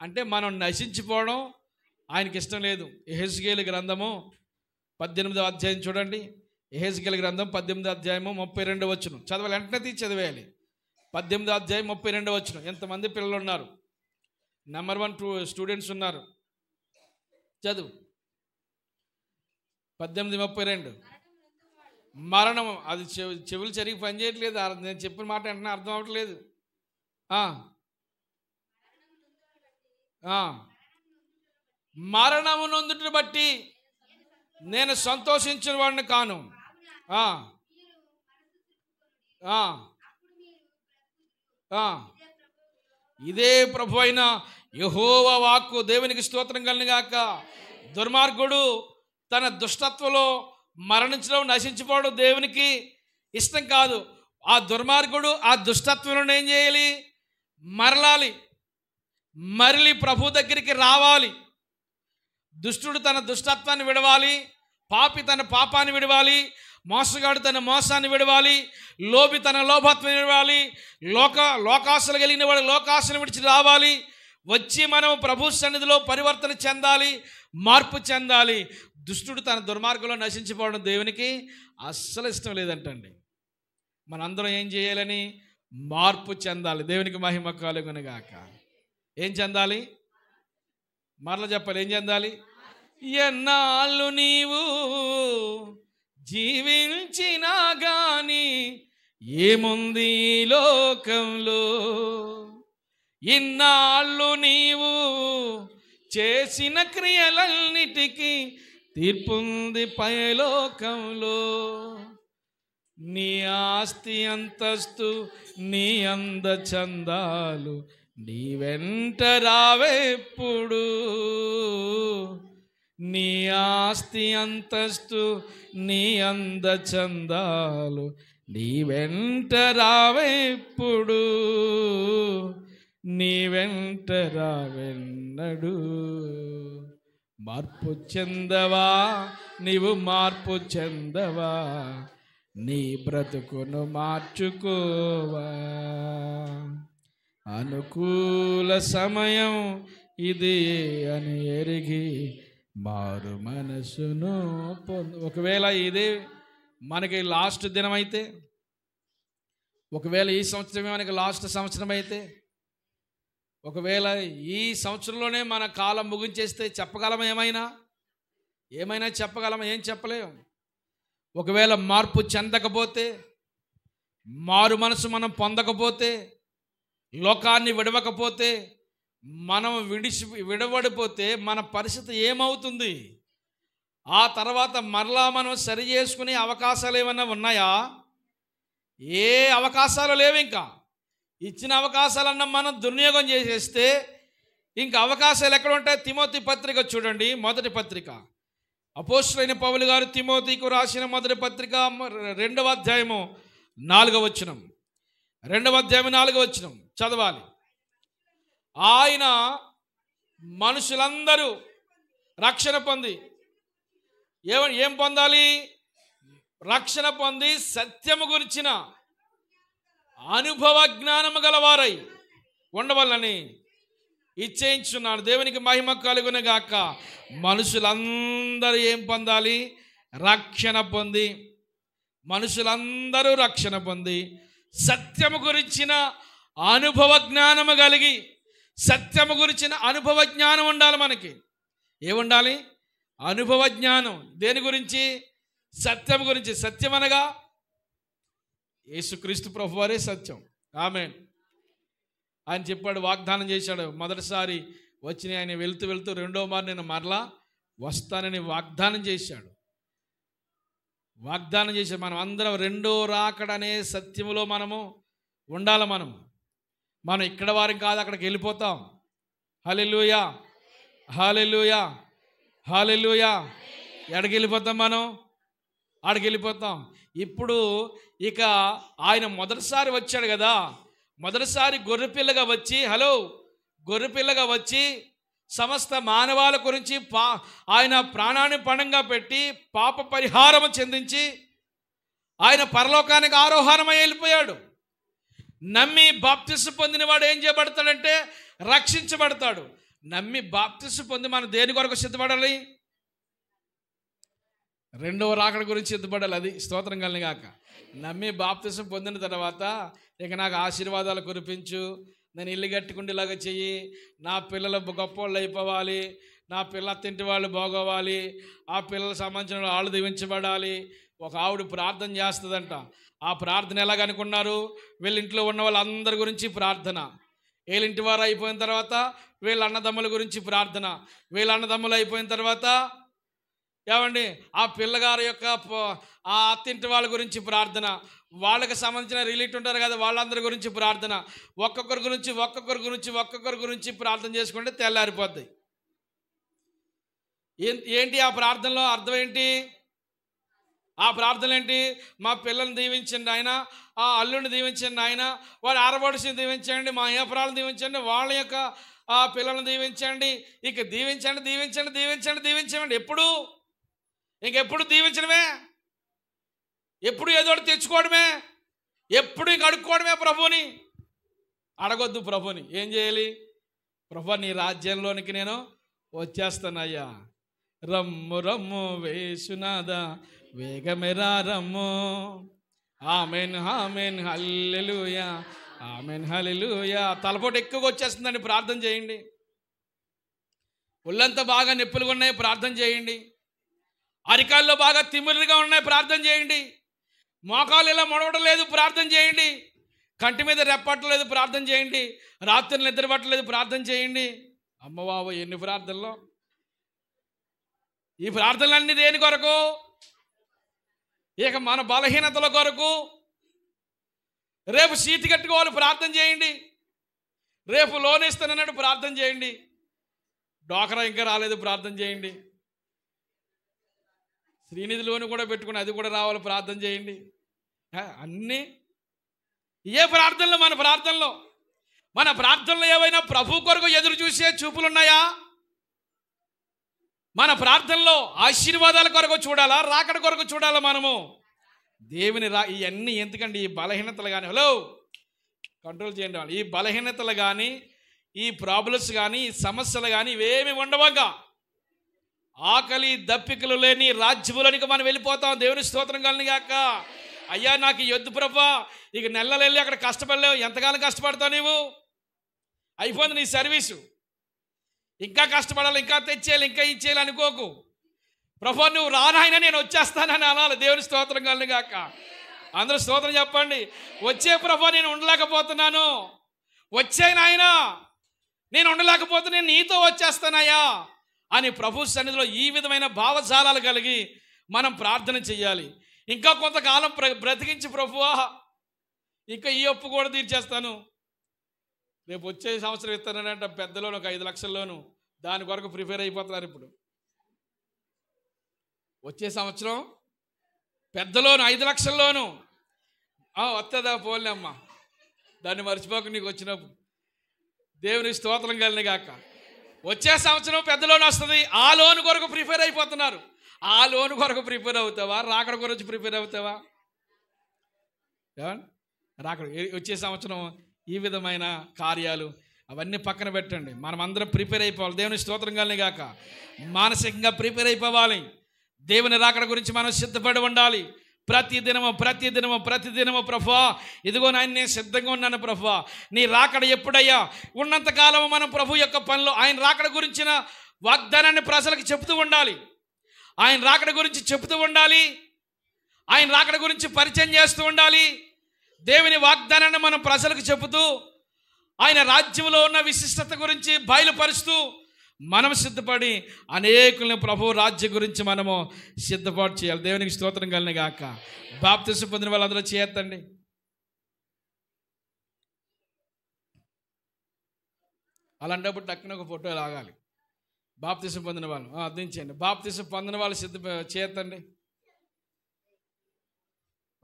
అంటే మనం నశించిపోవడం ఆయనకి ఇష్టం లేదు. యెహెజ్కేలు గ్రంథము 18వ అధ్యాయం చూడండి. యెహెజ్కేలు గ్రంథం 18వ అధ్యాయము 32వ వచనం చదవాలి. వెంటనే తీసి చదివేయాలి. 18వ అధ్యాయం 32వ వచనం. ఎంతమంది పిల్లలు ఉన్నారు? నెంబర్ 1 స్టూడెంట్స్ ఉన్నారు. చదువు. 18:32. మరణం. అది చెవులు చెరిగి పని చేయట్లేదు. నేను చెప్పిన మాట వెంటనే అర్థం అవ్వట్లేదు. మరణము నొందుటను బట్టి నేను సంతోషించిన వాడిని కాను. ఇదే ప్రభు అయిన యెహోవా వాక్కు. దేవునికి స్తోత్రం కలుగును గాక. దుర్మార్గుడు తన దుష్టత్వంలో మరణించడం, నశించిపోవడం దేవునికి ఇష్టం కాదు. ఆ దుర్మార్గుడు ఆ దుష్టత్వంలో ఏం చేయాలి? మరలాలి, మరలి ప్రభు దగ్గరికి రావాలి. దుష్టుడు తన దుష్టత్వాన్ని విడవాలి, పాపి తన పాపాన్ని విడవాలి, మోసగాడు తన మోసాన్ని విడవాలి, లోబి తన లోభత్వాన్ని విడవాలి, లోకాశలు కలిగిన వాడు లోకాశను విడిచి రావాలి. వచ్చి మనం ప్రభు సన్నిధిలో పరివర్తన చెందాలి, మార్పు చెందాలి. దుష్టుడు తన దుర్మార్గంలో నశించిపోవడం దేవునికి అస్సలు ఇష్టం లేదంటండి. మనందరం ఏం చేయాలని? మార్పు చెందాలి. దేవునికి మహిమ కలుగును గాక. ఏం చెందాలి? మరలా చెప్పాలి, ఏం చెందాలి? ఎన్నాళ్ళు నీవు జీవించినా గాని ఏముంది ఈ లోకంలో, ఇన్నాళ్ళు నీవు చేసిన క్రియలన్నిటికీ తీర్పుంది పైలోకంలో. నీ ఆస్తి అంతస్తు నీ అంద చందాలు నీ వెంట రావెప్పుడు, నీ ఆస్తి అంతస్తు నీ అంద చందాలు నీ వెంట రావెప్పుడు, నీ వెంట రావెన్నడు. మార్పు చెందవా నీవు, మార్పు చెందవా, నీ బ్రతుకును మార్చుకోవా. అనుకూల సమయం ఇది అని ఎరిగి మారు మనసును పొందు. ఒకవేళ ఇదే మనకి లాస్ట్ దినం అయితే, ఒకవేళ ఈ సంవత్సరమే మనకి లాస్ట్ సంవత్సరం అయితే, ఒకవేళ ఈ సంవత్సరంలోనే మన కాలం ముగించేస్తే చెప్పగలమా? ఏమైనా చెప్పగలమా? ఏం చెప్పలేము. ఒకవేళ మార్పు చెందకపోతే, మారు మనసు మనం పొందకపోతే, లోకాన్ని విడవకపోతే, మనం విడవడిపోతే మన పరిస్థితి ఏమవుతుంది? ఆ తర్వాత మరలా మనం సరి చేసుకునే అవకాశాలు ఏమన్నా ఉన్నాయా? ఏ అవకాశాలు లేవు. ఇంకా ఇచ్చిన అవకాశాలన్నా మనం దుర్వినియోగం చేసేస్తే ఇంకా అవకాశాలు ఎక్కడ ఉంటాయి? తిమోతి పత్రిక చూడండి, మొదటి పత్రిక. అపోస్తలుడైన పౌలు గారు తిమోతికు రాసిన మొదటి పత్రిక 2వ అధ్యాయము 4వ వచనం, 2వ అధ్యాయం 4వ వచనం చదవాలి. ఆయన మనుషులందరూ రక్షణ పొంది ఏం పొందాలి? రక్షణ పొంది సత్యము గురించిన అనుభవ జ్ఞానము గలవారై ఉండవల్లని ఇచ్చేయించున్నాడు. దేవునికి మహిమ కలుగును గాక. మనుషులందరూ ఏం పొందాలి? రక్షణ పొంది, మనుషులందరూ రక్షణ పొంది సత్యము గురించిన అనుభవ జ్ఞానము కలిగి, సత్యము గురించిన అనుభవ జ్ఞానం ఉండాలి మనకి. ఏముండాలి? అనుభవ జ్ఞానం. దేని గురించి? సత్యం గురించి. సత్యం అనగా యేసుక్రీస్తు ప్రభువారే సత్యం. ఆమేన్. ఆయన చెప్పాడు, వాగ్దానం చేశాడు. మొదటిసారి వచ్చి ఆయన వెళ్తూ వెళ్తూ రెండో మారు నేను మరలా వస్తానని వాగ్దానం చేశాడు. మనం అందరం రెండో రాకడనే సత్యములో మనము ఉండాలి. మనం ఇక్కడ వారం కాదు, అక్కడికి వెళ్ళిపోతాం. హల్లెలూయా, హల్లెలూయా, హల్లెలూయా. ఎక్కడికి వెళ్ళిపోతాం? మనం ఆడికి వెళ్ళిపోతాం. ఇప్పుడు ఇక ఆయన మొదటిసారి వచ్చాడు కదా, మొదటిసారి గొర్రెపిల్లగా వచ్చి సమస్త మానవాళి గురించి ఆయన ప్రాణాన్ని పణంగా పెట్టి పాప పరిహారము చెందించి ఆయన పరలోకానికి ఆరోహణమై వెళ్ళిపోయాడు. నమ్మి బాప్తిస్సు పొందిన వాడు ఏం చేయబడతాడంటే రక్షించబడతాడు. నమ్మి బాప్తిస్సు పొంది మనం దేని కొరకు సిద్ధపడాలి? రెండవ రాకడ గురించి సిద్ధపడాలి. అది స్తోత్రం కలిగిన గాక. నమ్మి బాప్తిస్సు పొందిన తర్వాత ఇక నాకు ఆశీర్వాదాలు కురిపించు, నేను ఇల్లు కట్టుకుండేలాగా చెయ్యి, నా పిల్లలు గొప్పవాళ్ళు అయిపోవాలి, నా పిల్ల తింటి వాళ్ళు బాగోవాలి, ఆ పిల్లలకు సంబంధించిన వాళ్ళు దీవించబడాలి. ఒక ఆవిడ ప్రార్థన చేస్తుందంట. ఆ ప్రార్థన ఎలాగనుకున్నారు? వీళ్ళ ఇంట్లో ఉన్న వాళ్ళందరి గురించి ప్రార్థన, వీళ్ళింటి వారు అయిపోయిన తర్వాత వీళ్ళ అన్నదమ్ముల గురించి ప్రార్థన, వీళ్ళ అన్నదమ్ములు అయిపోయిన తర్వాత ఏమండి ఆ పిల్లగారి యొక్క ఆ అత్తింటి వాళ్ళ గురించి ప్రార్థన, వాళ్ళకి సంబంధించిన రిలేటివ్ ఉంటారు కదా వాళ్ళందరి గురించి ప్రార్థన, ఒక్కొక్కరి గురించి ప్రార్థన చేసుకుంటే తెల్లారిపోద్ది. ఏంటి ఆ ప్రార్థనలో అర్థం ఏంటి? ఆ ప్రార్థన ఏంటి? మా పిల్లల్ని దీవించండి ఆయన, ఆ అల్లుడిని దీవించండి ఆయన, వాడి ఆరబడుసుని దీవించండి, మా ఏపరాలను దీవించండి, వాళ్ళ యొక్క ఆ పిల్లల్ని దీవించండి, ఇక దీవించండి. ఎప్పుడు? ఇంకెప్పుడు దీవించడమే, ఎప్పుడు ఏదో తెచ్చుకోవడమే, ఎప్పుడు ఇంక అడుక్కోవడమే. ప్రభుని అడగొద్దు. ప్రభుని ఏం చేయాలి? ప్రభు నీ రాజ్యంలోనికి నేను వచ్చేస్తానయ్యా, రమ్ము రమ్ము వేసునాదా వేగమెరా రమ్ము. ఆమెన్ ఆమెన్ హల్లెలూయా ఆమేన్, హల్లెలూయా. తలపోటు ఎక్కువగా వచ్చేస్తుందండి, ప్రార్థన చేయండి. ఒళ్ళంతా బాగా నొప్పులుగా ఉన్నాయి, ప్రార్థన చేయండి. అరికాల్లో బాగా తిమ్మిరిగా ఉన్నాయి, ప్రార్థన చేయండి. మోకాలు ఇలా మొడవడం లేదు, ప్రార్థన చేయండి. కంటి మీద రెప్పట్టలేదు, ప్రార్థన చేయండి. రాత్రులు నిద్ర పట్టలేదు, ప్రార్థన చేయండి. అమ్మబాబు, ఎన్ని ప్రార్థనలు! ఈ ప్రార్థనలన్నీ దేని కొరకు? ఇక మన బలహీనతల కొరకు. రేపు సీటు కట్టుకోవాలి, ప్రార్థన చేయండి. రేపు లోన్ ఇస్తానన్నాడు, ప్రార్థన చేయండి. డోకరా ఇంకా రాలేదు, ప్రార్థన చేయండి. శ్రీనిధి లోన్ కూడా పెట్టుకుని అది కూడా రావాలి, ప్రార్థన చేయండి. అన్నీ ఏ ప్రార్థనలు? మన ప్రార్థనలో ఏవైనా ప్రభు కొరకు ఎదురు చూసే చూపులు ఉన్నాయా? మన ప్రార్థనలో ఆశీర్వాదాల కొరకు చూడాలా, రాకడ కొరకు చూడాలా? మనము దేవుని ఇవన్నీ ఎందుకండి? ఈ బలహీనతలు కానీ, హలో కంట్రోల్ చేయండి వాళ్ళు. ఈ బలహీనతలు కానీ, ఈ ప్రాబ్లమ్స్ కానీ, ఈ సమస్యలు కానీ ఇవేమి ఉండవగా ఆకలి దప్పికలు లేని రాజ్యములోనికి మనం వెళ్ళిపోతాం. దేవుని స్తోత్రం కలిని గాక. అయ్యా, నాకు ఈ యొద్దు ప్రభా, ఇక నెలలు వెళ్ళి అక్కడ కష్టపడలేవు. ఎంతకాలం కష్టపడతావు నీవు? అయిపోయింది నీ సర్వీసు. ఇంకా కష్టపడాలి, ఇంకా తెచ్చేయాలి, ఇంకా ఇచ్చేయాలి అనుకోకు. ప్రభా, నువ్వు రానాయన, నేను వచ్చేస్తానని అనాలి. దేవుని స్తోత్రం కలిని గాక. అందరూ స్తోత్రం చెప్పండి. వచ్చే ప్రభా, నేను ఉండలేకపోతున్నాను. వచ్చే నాయనా, నేను ఉండలేకపోతే నేను నీతో వచ్చేస్తానయ్యా అని ప్రభు సన్నిధిలో ఈ విధమైన భావజాలాలు కలిగి మనం ప్రార్థన చెయ్యాలి. ఇంకా కొంతకాలం బ్రతికించి ప్రభువా, ఇంకా ఈ అప్పు కూడా తీర్చేస్తాను. రేపు వచ్చే సంవత్సరం ఇస్తానంటే పెద్దలోను ఒక 5 లక్షల్లోను దాని కొరకు ప్రిపేర్ అయిపోతున్నారు. ఇప్పుడు వచ్చే సంవత్సరం పెద్దలోను 5 లక్షల్లోను వస్తుందా? పోలే అమ్మ, దాన్ని మర్చిపోక నీకు వచ్చినప్పుడు. దేవుని స్తోత్రం కలిగిన గాక. వచ్చే సంవత్సరం పెద్ద లోన్ వస్తుంది. ఆ లోన్ కొరకు ప్రిపేర్ అయిపోతున్నారు. ఆ లోన్ కొరకు ప్రిపేర్ అవుతావా? రాకడ గురించి ప్రిపేర్ అవుతావా? రాకడ వచ్చే సంవత్సరం ఈ విధమైన కార్యాలు అవన్నీ పక్కన పెట్టండి. మనం అందరం ప్రిపేర్ అయిపోవాలి. దేవుని స్తోత్రం కలిగిన గాక. మానసికంగా ప్రిపేర్ అయిపోవాలి. దేవుని రాకడ గురించి మనం సిద్ధపడి ఉండాలి. ప్రతిదినము ప్రభువా, ఇదిగో నాయన, నేను సిద్ధంగా ఉన్నాను ప్రభువా, నీ రాకడ ఎప్పుడయ్యా? ఉన్నంతకాలం మనం ప్రభు యొక్క పనిలో ఆయన రాకడ గురించిన వాగ్దానాన్ని ప్రజలకు చెప్తూ ఉండాలి. ఆయన రాకడ గురించి చెప్తూ ఉండాలి. ఆయన రాకడ గురించి పరిచయం చేస్తూ ఉండాలి. దేవుని వాగ్దానాన్ని మనం ప్రజలకు చెబుతూ ఆయన రాజ్యంలో ఉన్న విశిష్టత గురించి బయలుపరుస్తూ మనం సిద్ధపడి అనేకులను ప్రభు రాజ్యం గురించి మనము సిద్ధపాటు చేయాలి. దేవునికి స్తోత్రం కలిగిన గాక. బాప్తిసం పొందిన వాళ్ళందరూ చేయొద్దండి. అలాంటప్పుడు టక్కున ఒక ఫోటో లాగాలి. బాప్తిసం పొందిన వాళ్ళు అందించండి. బాప్తిసం పొందిన వాళ్ళు చేయొద్దండి.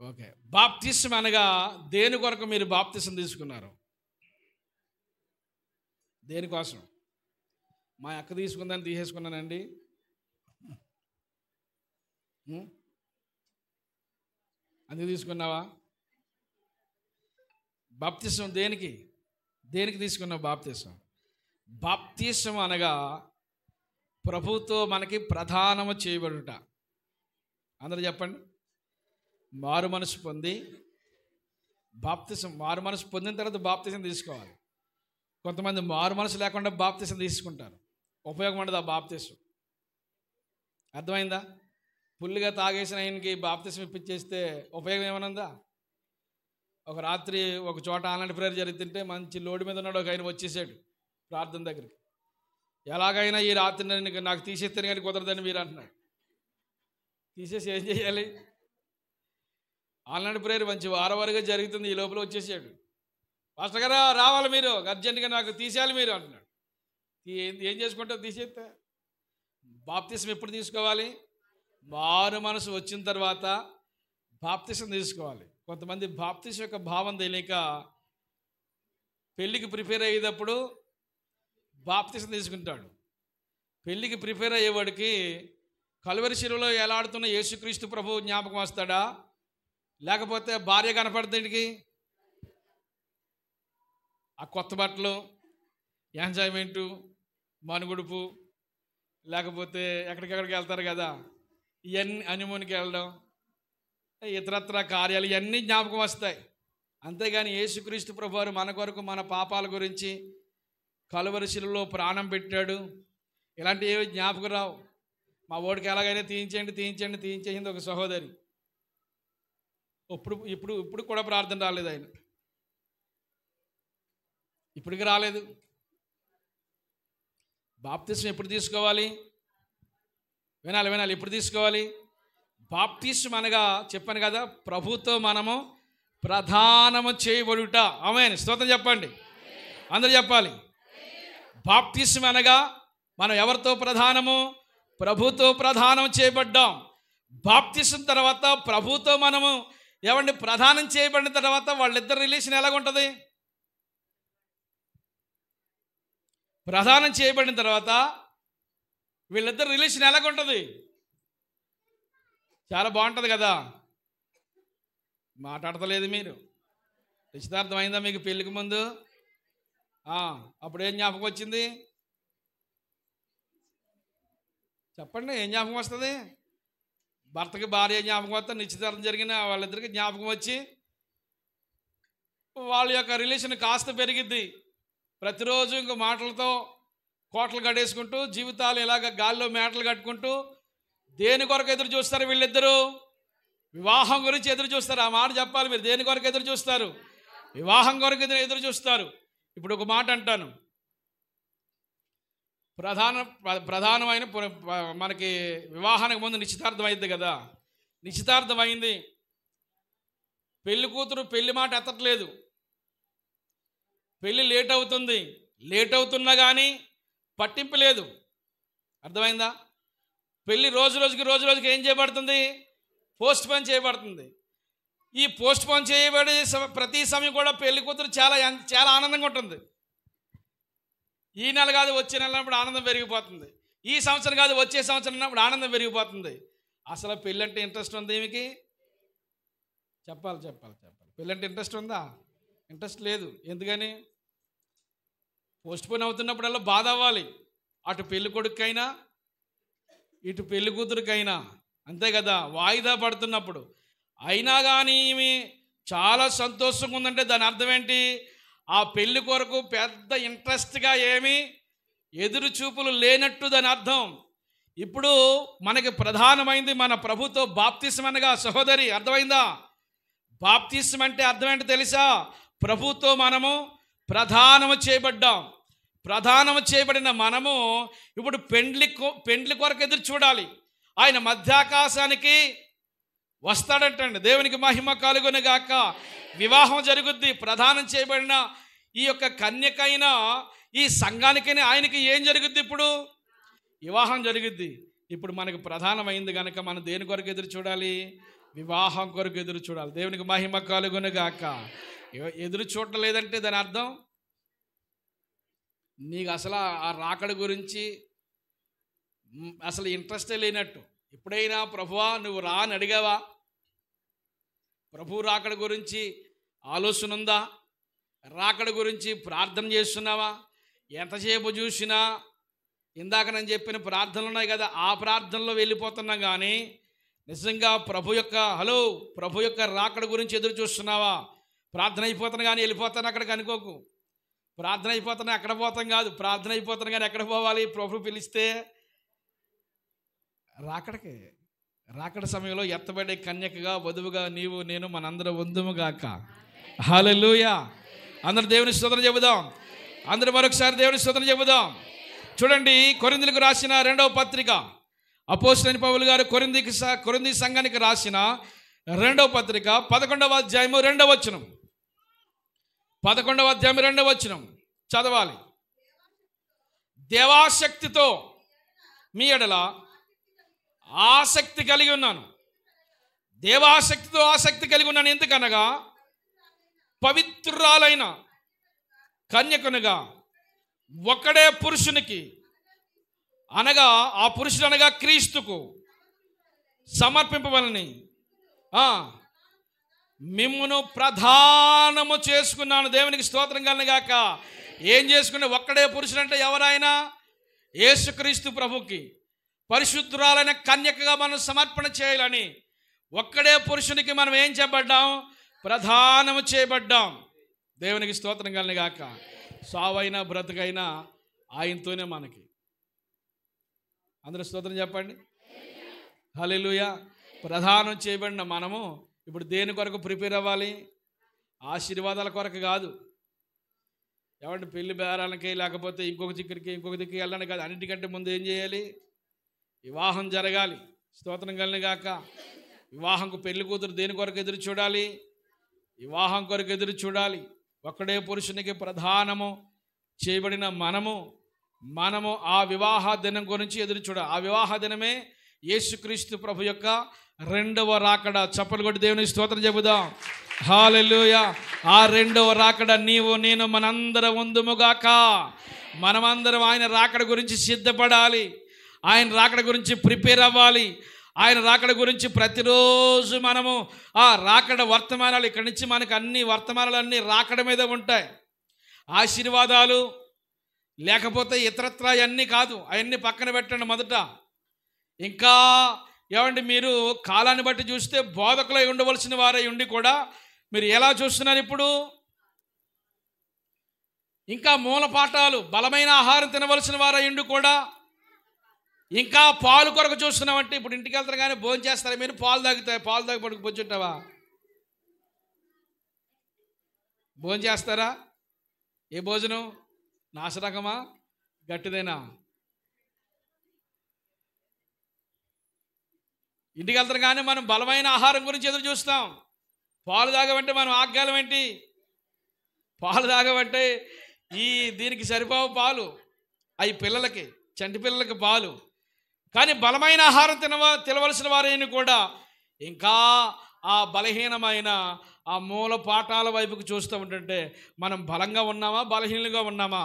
ఓకే. బాప్తిసం అనగా దేని కొరకు మీరు బాప్తిసం తీసుకున్నారు? దేనికోసం? మా అక్క తీసుకుందని తీసేసుకున్నానండి. అందుకు తీసుకున్నావా? బాప్తిసం దేనికి తీసుకున్నావు? బాప్తిసం అనగా ప్రభుతో మనకి ప్రధానము చేయబడుట. అందరూ చెప్పండి. మారు మనసు పొంది బాప్తిసం, మారు మనసు పొందిన తర్వాత బాప్తిసం తీసుకోవాలి. కొంతమంది మారు మనసు లేకుండా బాప్తిసం తీసుకుంటారు. ఉపయోగం ఉండదు ఆ బాప్తిసం. అర్థమైందా? ఫుల్గా తాగేసిన ఆయనకి బాప్తిసం ఇప్పించేస్తే ఉపయోగం ఏమనుందా? ఒక రాత్రి ఒక చోట ఆన్లైన్ ప్రేయర్ జరుగుతుంటే మంచి లోడ్ మీద ఉన్నాడు. ఒక ఆయన వచ్చేసాడు ప్రార్థన దగ్గరికి. ఎలాగైనా ఈ రాత్రి నాకు తీసేస్తాను కానీ కుదరదని మీరు అంటున్నాడు. తీసేసి ఏం చేయాలి? ఆన్లైన్ ప్రేయర్ మంచి వారవారిగా జరుగుతుంది. ఈ లోపల వచ్చేసాడు. పాస్టర్ గారు రావాలి, మీరు అర్జెంటుగా నాకు తీసేయాలి మీరు అంటున్నాడు. ఏం చేసుకుంటావు? తీసేస్తే. బాప్తిసం ఎప్పుడు తీసుకోవాలి? మారు మనసు వచ్చిన తర్వాత బాప్తిసం తీసుకోవాలి. కొంతమంది బాప్తిసం యొక్క భావం తెలియక పెళ్ళికి ప్రిపేర్ అయ్యేటప్పుడు బాప్తిసం తీసుకుంటాడు. పెళ్ళికి ప్రిపేర్ అయ్యేవాడికి కలువరి శిలువలో ఎలాడుతున్న యేసుక్రీస్తు ప్రభు జ్ఞాపకం వస్తాడా? లేకపోతే భార్య కనపడుతుందికి ఆ కొత్త బట్టలు, ఎంజాయ్మెంటు, మనుగుడుపు, లేకపోతే ఎక్కడికెక్కడికి వెళ్తారు కదా, ఇవన్నీ హనీమూన్కి వెళ్ళడం, ఇతరత్ర కార్యాలు ఇవన్నీ జ్ఞాపకం వస్తాయి. అంతేగాని యేసుక్రీస్తు ప్రభువారు మన కొరకు మన పాపాల గురించి కలువరి శిలువలో ప్రాణం పెట్టాడు, ఇలాంటి ఏవి జ్ఞాపకం రావు. మా ఓడికి ఎలాగైనా తీయించేసింది ఒక సహోదరి. ఇప్పుడు కూడా ప్రార్థన రాలేదు, ఆయన ఇప్పటికి రాలేదు. బాప్తిస్మం ఎప్పుడు తీసుకోవాలి? వినాలి, ఎప్పుడు తీసుకోవాలి? బాప్తిస్మం అనగా చెప్పాను కదా, ప్రభుతో మనము ప్రధానము చేయబడుట. ఆమేన్, స్తోత్రం చెప్పండి, అందరూ చెప్పాలి. బాప్తిస్మం అనగా మనం ఎవరితో ప్రధానము? ప్రభుతో ప్రధానం చేయబడ్డాం. బాప్తిస్మం తర్వాత ప్రభుతో మనము ఏమండి ప్రధానం చేయబడిన తర్వాత వాళ్ళిద్దరు రిలేషన్ ఎలాగుంటుంది? ప్రధానం చేయబడిన తర్వాత వీళ్ళిద్దరు రిలేషన్ ఎలాగుంటుంది? చాలా బాగుంటుంది కదా. మాట్లాడతలేదు మీరు. నిశ్చితార్థం అయిందా మీకు పెళ్ళికి ముందు? అప్పుడు ఏం జ్ఞాపకం వచ్చింది? చెప్పండి, ఏం జ్ఞాపకం వస్తుంది? భర్తకి భార్య జ్ఞాపకం వస్తే, నిశ్చితార్థం జరిగిన వాళ్ళిద్దరికి జ్ఞాపకం వచ్చి వాళ్ళ యొక్క రిలేషన్ కాస్త పెరిగిద్ది. ప్రతిరోజు ఇంకో మాటలతో కోటలు కట్టేసుకుంటూ జీవితాలు ఇలాగ గాల్లో మేటలు కట్టుకుంటూ దేని కొరకు ఎదురు చూస్తారు వీళ్ళిద్దరూ? వివాహం గురించి ఎదురు చూస్తారు. ఆ మాట చెప్పాలి మీరు. దేని కొరకు ఎదురు చూస్తారు? వివాహం కొరకు ఎదురు చూస్తారు. ఇప్పుడు ఒక మాట అంటాను. ప్రధానమైన మనకి వివాహానికి ముందు నిశ్చితార్థం అయింది కదా. నిశ్చితార్థం అయింది, పెళ్లి కూతురు పెళ్లి మాట ఎత్తట్లేదు, పెళ్ళి లేట్ అవుతుంది. లేట్ అవుతున్నా కానీ పట్టింపు లేదు. అర్థమైందా? పెళ్ళి రోజు రోజుకి ఏం చేయబడుతుంది? పోస్ట్ పోన్ చేయబడుతుంది. ఈ పోస్ట్ పోన్ చేయబడే ప్రతి సమయం కూడా పెళ్లి కూతురు చాలా ఆనందంగా ఉంటుంది. ఈ నెల కాదు వచ్చే నెల అన్నప్పుడు ఆనందం పెరిగిపోతుంది. ఈ సంవత్సరం కాదు వచ్చే సంవత్సరం అన్నప్పుడు ఆనందం పెరిగిపోతుంది. అసలు పెళ్ళి అంటే ఇంట్రెస్ట్ ఉంది ఈమెకి? చెప్పాలి. పెళ్ళి అంటే ఇంట్రెస్ట్ ఉందా? ఇంట్రెస్ట్ లేదు. ఎందుకని? పోస్ట్ పోన్ అవుతున్నప్పుడల్లా బాధ అవ్వాలి, అటు పెళ్లి కొడుకైనా ఇటు పెళ్లి కూతురికైనా. అంతే కదా, వాయిదా పడుతున్నప్పుడు. అయినా కానీ ఈమె చాలా సంతోషంగా ఉందంటే దాని అర్థం ఏంటి? ఆ పెళ్లి కొరకు పెద్ద ఇంట్రెస్ట్గా ఏమీ ఎదురు చూపులు లేనట్టు దాని అర్థం. ఇప్పుడు మనకి ప్రధానమైంది మన ప్రభుతో బాప్తిస్మం అనగా సహోదరి, అర్థమైందా? బాప్తిస్మం అంటే అర్థం ఏంటో తెలుసా? ప్రభుతో మనము ప్రధానము చేయబడ్డాం. ప్రధానము చేయబడిన మనము ఇప్పుడు పెండ్లి కొరకు ఎదురు చూడాలి. ఆయన మధ్యాకాశానికి వస్తాడంటండి. దేవునికి మహిమ కలుగును గాక. వివాహం జరుగుద్ది. ప్రధానం చేయబడిన ఈ యొక్క కన్యకైనా ఈ సంఘానికైనా ఆయనకి ఏం జరుగుద్ది? ఇప్పుడు వివాహం జరుగుద్ది. ఇప్పుడు మనకు ప్రధానమైంది కనుక మనం దేని కొరకు ఎదురు చూడాలి? వివాహం కొరకు ఎదురు చూడాలి. దేవునికి మహిమ కలుగును గాక. ఎదురు చూడటం లేదంటే దాని అర్థం నీకు అసలు ఆ రాకడ గురించి అసలు ఇంట్రెస్టే లేనట్టు. ఎప్పుడైనా ప్రభువా నువ్వు రా అని అడిగావా? ప్రభు రాకడ గురించి ఆలోచన ఉందా? రాకడ గురించి ప్రార్థన చేస్తున్నావా? ఎంతసేపు చూసినా ఇందాక నేను చెప్పిన ప్రార్థనలు ఉన్నాయి కదా, ఆ ప్రార్థనలో వెళ్ళిపోతున్నాం. కానీ నిజంగా ప్రభు యొక్క రాకడ గురించి ఎదురు చూస్తున్నావా? ప్రార్థన అయిపోతాను కానీ వెళ్ళిపోతాను అక్కడికి అనుకోకు. ప్రార్థన అయిపోతాను అక్కడ పోతాం కాదు. ప్రార్థన అయిపోతాను కానీ ఎక్కడ పోవాలి? ప్రభు పిలిస్తే రాకడ సమయంలో ఎత్తబడే కన్యకగా వధువుగా నీవు నేను మనందరం ఉందుముగాక. హల్లెలూయా. అందరూ దేవుని స్తోత్రం చెబుదాం. అందరూ మరొకసారి దేవుని స్తోత్రం చెబుదాం. చూడండి, కొరింథీయులకు రాసిన 2వ పత్రిక, అపోస్తలుడైన పౌలు గారు కొరింథీ సంఘానికి రాసిన 2వ పత్రిక 11వ అధ్యాయము 2వ వచనం. 11వ అధ్యాయం 2వ వచనం చదవాలి. దేవాశక్తితో మీ ఎడల ఆసక్తి కలిగి ఉన్నాను. దేవాశక్తితో ఆసక్తి కలిగి ఉన్నాను. ఎందుకనగా పవిత్రురాలైన కన్యకనుగా ఒక్కడే పురుషునికి అనగా ఆ పురుషుడు అనగా క్రీస్తుకు సమర్పింపవలని మిమ్మును ప్రధానము చేసుకున్నాను. దేవునికి స్తోత్రం కలుగుగాక. ఏం చేసుకునే? ఒక్కడే పురుషుడు అంటే ఎవరైనా యేసుక్రీస్తు ప్రభుకి పరిశుద్ధురాలైన కన్యకగా మనం సమర్పణ చేయాలని ఒక్కడే పురుషునికి మనం ఏం చేయబడ్డాం? ప్రధానము చేయబడ్డాం. దేవునికి స్తోత్రం కలుగును గాక. సావైనా బ్రతుకైనా ఆయనతోనే మనకి. అందరూ స్తోత్రం చెప్పండి. హల్లెలూయా. ప్రధానం చేయబడిన మనము ఇప్పుడు దేని కొరకు ప్రిపేర్ అవ్వాలి? ఆశీర్వాదాల కొరకు కాదు. ఏమంటే పెళ్లి బేరాలకి, లేకపోతే ఇంకొక దిక్కుకి వెళ్ళడానికి కాదు. అన్నిటికంటే ముందు ఏం చేయాలి? వివాహం జరగాలి. స్తోత్రం కలుగును గాక. వివాహంకు పెళ్లి కూతురు దేని కొరకు ఎదురు చూడాలి? వివాహం కొరకు ఎదురు చూడాలి. ఒక్కడే పురుషునికి ప్రధానము చేయబడిన మనము ఆ వివాహ దినం గురించి ఎదురు చూడాలి. ఆ వివాహ దినమే యేసుక్రీస్తు ప్రభు యొక్క రెండవ రాకడ. చప్పలు కొట్టి దేవునికి స్తోత్రం చెబుదాం. హల్లెలూయా. ఆ రెండవ రాకడ నీవు నేను మనందరం ఉందుముగాక. మనమందరం ఆయన రాకడ గురించి సిద్ధపడాలి. ఆయన రాకడ గురించి ప్రిపేర్ అవ్వాలి. ఆయన రాకడ గురించి ప్రతిరోజు మనము ఆ రాకడ వర్తమానాలు, ఇక్కడి నుంచి మనకు అన్ని వర్తమానాలు అన్నీ రాకడ మీద ఉంటాయి. ఆశీర్వాదాలు లేకపోతే ఇతరత్ర అవన్నీ కాదు. అవన్నీ పక్కన పెట్టండి. మొదట ఇంకా ఏమండి, మీరు కాలాన్ని బట్టి చూస్తే బోధకులై ఉండవలసిన వారై ఉండి కూడా మీరు ఎలా చూస్తున్నారు? ఇప్పుడు ఇంకా మూల పాఠాలు, బలమైన ఆహారం తినవలసిన వారై ఉండి కూడా ఇంకా పాలు కొరకు చూస్తున్నామంటే, ఇప్పుడు ఇంటికి వెళ్తారు కానీ భోజనం చేస్తారా? మీరు పాలు తాగి పడుకు పొచ్చుంటావా? భోజనం చేస్తారా? ఏ భోజనం? నాశరకమా గట్టిదేనా? ఇంటికి వెళ్తారు కానీ మనం బలమైన ఆహారం గురించి ఎదురు చూస్తాం. పాలు తాగమంటే మనం ఆగ్గాలం ఏంటి? పాలు తాగమంటే దీనికి సరిపోవు పాలు, అవి పిల్లలకి, చంటి పిల్లలకి పాలు. కానీ బలమైన ఆహారం తినవలసిన వారైనా కూడా ఇంకా ఆ బలహీనమైన ఆ మూల పాఠాల వైపుకు చూస్తూ ఉంటుంటే మనం బలంగా ఉన్నామా, బలహీనంగా ఉన్నామా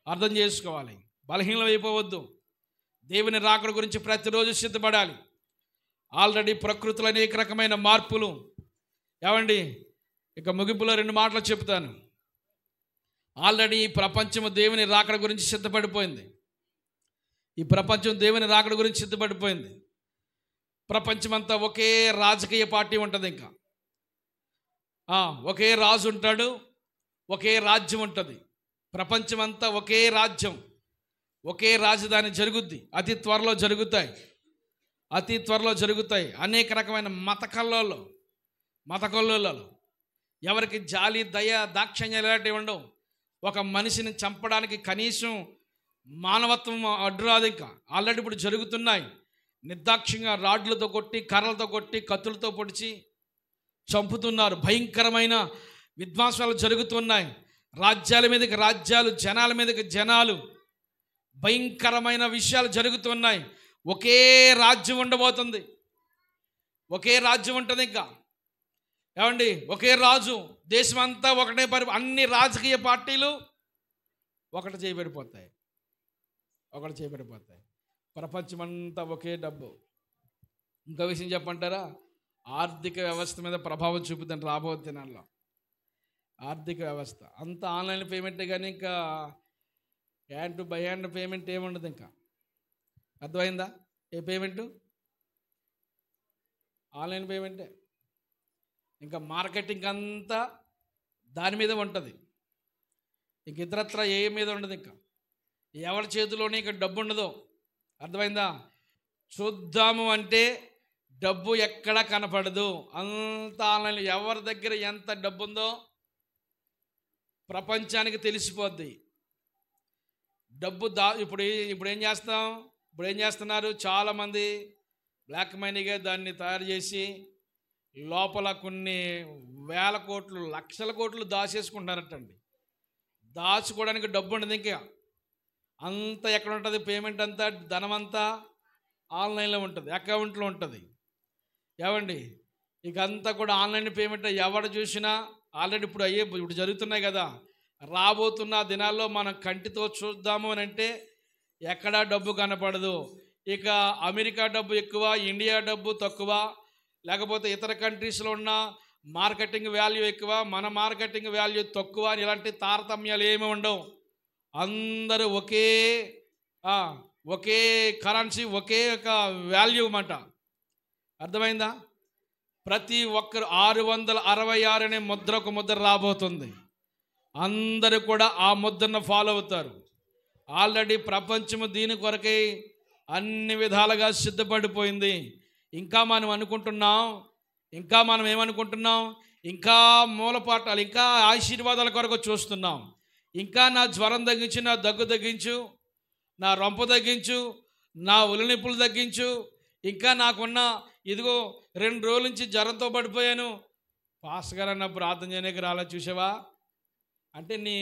అర్థం చేసుకోవాలి. బలహీనం అయిపోవద్దు. దేవుని రాకడ గురించి ప్రతిరోజు సిద్ధపడాలి. ఆల్రెడీ ప్రకృతిలో అనేక రకమైన మార్పులు. ఏమండి, ఇక ముగింపులో 2 మాటలు చెప్తాను. ఆల్రెడీ ఈ ప్రపంచము దేవుని రాకడ గురించి సిద్ధపడిపోయింది. ఈ ప్రపంచం దేవుని రాకడ గురించి సిద్ధపడిపోయింది. ప్రపంచమంతా ఒకే రాజకీయ పార్టీ ఉంటుంది. ఇంకా ఒకే రాజు ఉంటాడు, ఒకే రాజ్యం ఉంటుంది. ప్రపంచమంతా ఒకే రాజ్యం, ఒకే రాజధాని జరుగుద్ది. అతి త్వరలో జరుగుతాయి. అనేక రకమైన మత కల్లోలాలు, ఎవరికి జాలి, దయ, దాక్షిణ్యాలు ఇలాంటివి ఉండవు. ఒక మనిషిని చంపడానికి కనీసం మానవత్వం అడ్డురాదు. ఇంకా ఆల్రెడీ ఇప్పుడు జరుగుతున్నాయి. నిర్దాక్షిణ్యంగా రాడ్లతో కొట్టి, కర్రలతో కొట్టి, కత్తులతో పొడిచి చంపుతున్నారు. భయంకరమైన విధ్వంసాలు జరుగుతున్నాయి. రాజ్యాల మీదకి రాజ్యాలు, జనాల మీదకి జనాలు, భయంకరమైన విషయాలు జరుగుతున్నాయి. ఒకే రాజ్యం ఉండబోతుంది. ఒకే రాజ్యం ఉంటుంది. ఇంకా ఏమండి, ఒకే రాజు, దేశమంతా ఒకటే అన్ని రాజకీయ పార్టీలు ఒకటి చేయబడిపోతాయి. ప్రపంచమంతా ఒకే డబ్బు. ఇంకో విషయం చెప్పంటారా? ఆర్థిక వ్యవస్థ మీద ప్రభావం చూపుతుంది రాబోయే దినాల్లో. ఆర్థిక వ్యవస్థ అంతా ఆన్లైన్ పేమెంటే కానీ ఇంకా hand to buy hand payment ఏముండదు. ఇంకా అర్థమైందా? ఏ పేమెంటు? ఆన్లైన్ పేమెంటే. ఇంకా మార్కెటింగ్ అంతా దాని మీద ఉంటుంది. ఇంక ఇతరత్ర ఏ మీద ఉండదు. ఇంకా ఎవరి చేతిలోనే ఇంకా డబ్బు ఉండదు. అర్థమైందా? చూద్దాము అంటే డబ్బు ఎక్కడ కనపడదు. అంత ఆన్లైన్. ఎవరి దగ్గర ఎంత డబ్బు ఉందో ప్రపంచానికి తెలిసిపోద్ది. డబ్బు ఇప్పుడు ఏం చేస్తున్నారు? చాలామంది బ్లాక్ మనీగా దాన్ని తయారు చేసి లోపల కొన్ని వేల కోట్లు, లక్షల కోట్లు దాచేసుకుంటారటండి. దాచుకోవడానికి డబ్బు ఉండదు. ఇంకా అంతా ఎక్కడ ఉంటుంది? పేమెంట్ అంతా, ధనం అంతా ఆన్లైన్లో ఉంటుంది, అకౌంట్లో ఉంటుంది. ఏమండి, ఇక అంతా కూడా ఆన్లైన్ పేమెంట్. ఎవడు చూసినా ఆల్రెడీ ఇప్పుడు జరుగుతున్నాయి కదా. రాబోతున్న దినాల్లో మనం కంటితో చూద్దాము అని అంటే ఎక్కడా డబ్బు కనపడదు. ఇక అమెరికా డబ్బు ఎక్కువ, ఇండియా డబ్బు తక్కువ, లేకపోతే ఇతర కంట్రీస్లో ఉన్న మార్కెటింగ్ వాల్యూ ఎక్కువ, మన మార్కెటింగ్ వాల్యూ తక్కువ అని ఇలాంటి తారతమ్యాలు ఏమీ ఉండవు. అందరూ ఒకే కరెన్సీ, ఒకే ఒక వాల్యూ అన్నమాట. అర్థమైందా? ప్రతి ఒక్కరు 666 అనే ముద్ర, ఒక ముద్ర రాబోతుంది. అందరూ కూడా ఆ ముద్రను ఫాలో అవుతారు. ఆల్రెడీ ప్రపంచము దీని కొరకై అన్ని విధాలుగా సిద్ధపడిపోయింది. ఇంకా మనం ఏమనుకుంటున్నాం, ఇంకా మూలపాఠాలు, ఇంకా ఆశీర్వాదాల కొరకు చూస్తున్నాం. ఇంకా నా జ్వరం తగ్గించు, నా దగ్గు తగ్గించు, నా రొంప తగ్గించు, నా ఒలినొప్పులు తగ్గించు, ఇంకా నాకున్న ఇదిగో 2 రోజుల నుంచి జ్వరంతో పడిపోయాను, పాస్టర్ గారు అన్న ప్రార్థన చేయడానికి రాలా, చూసావా అంటే నీ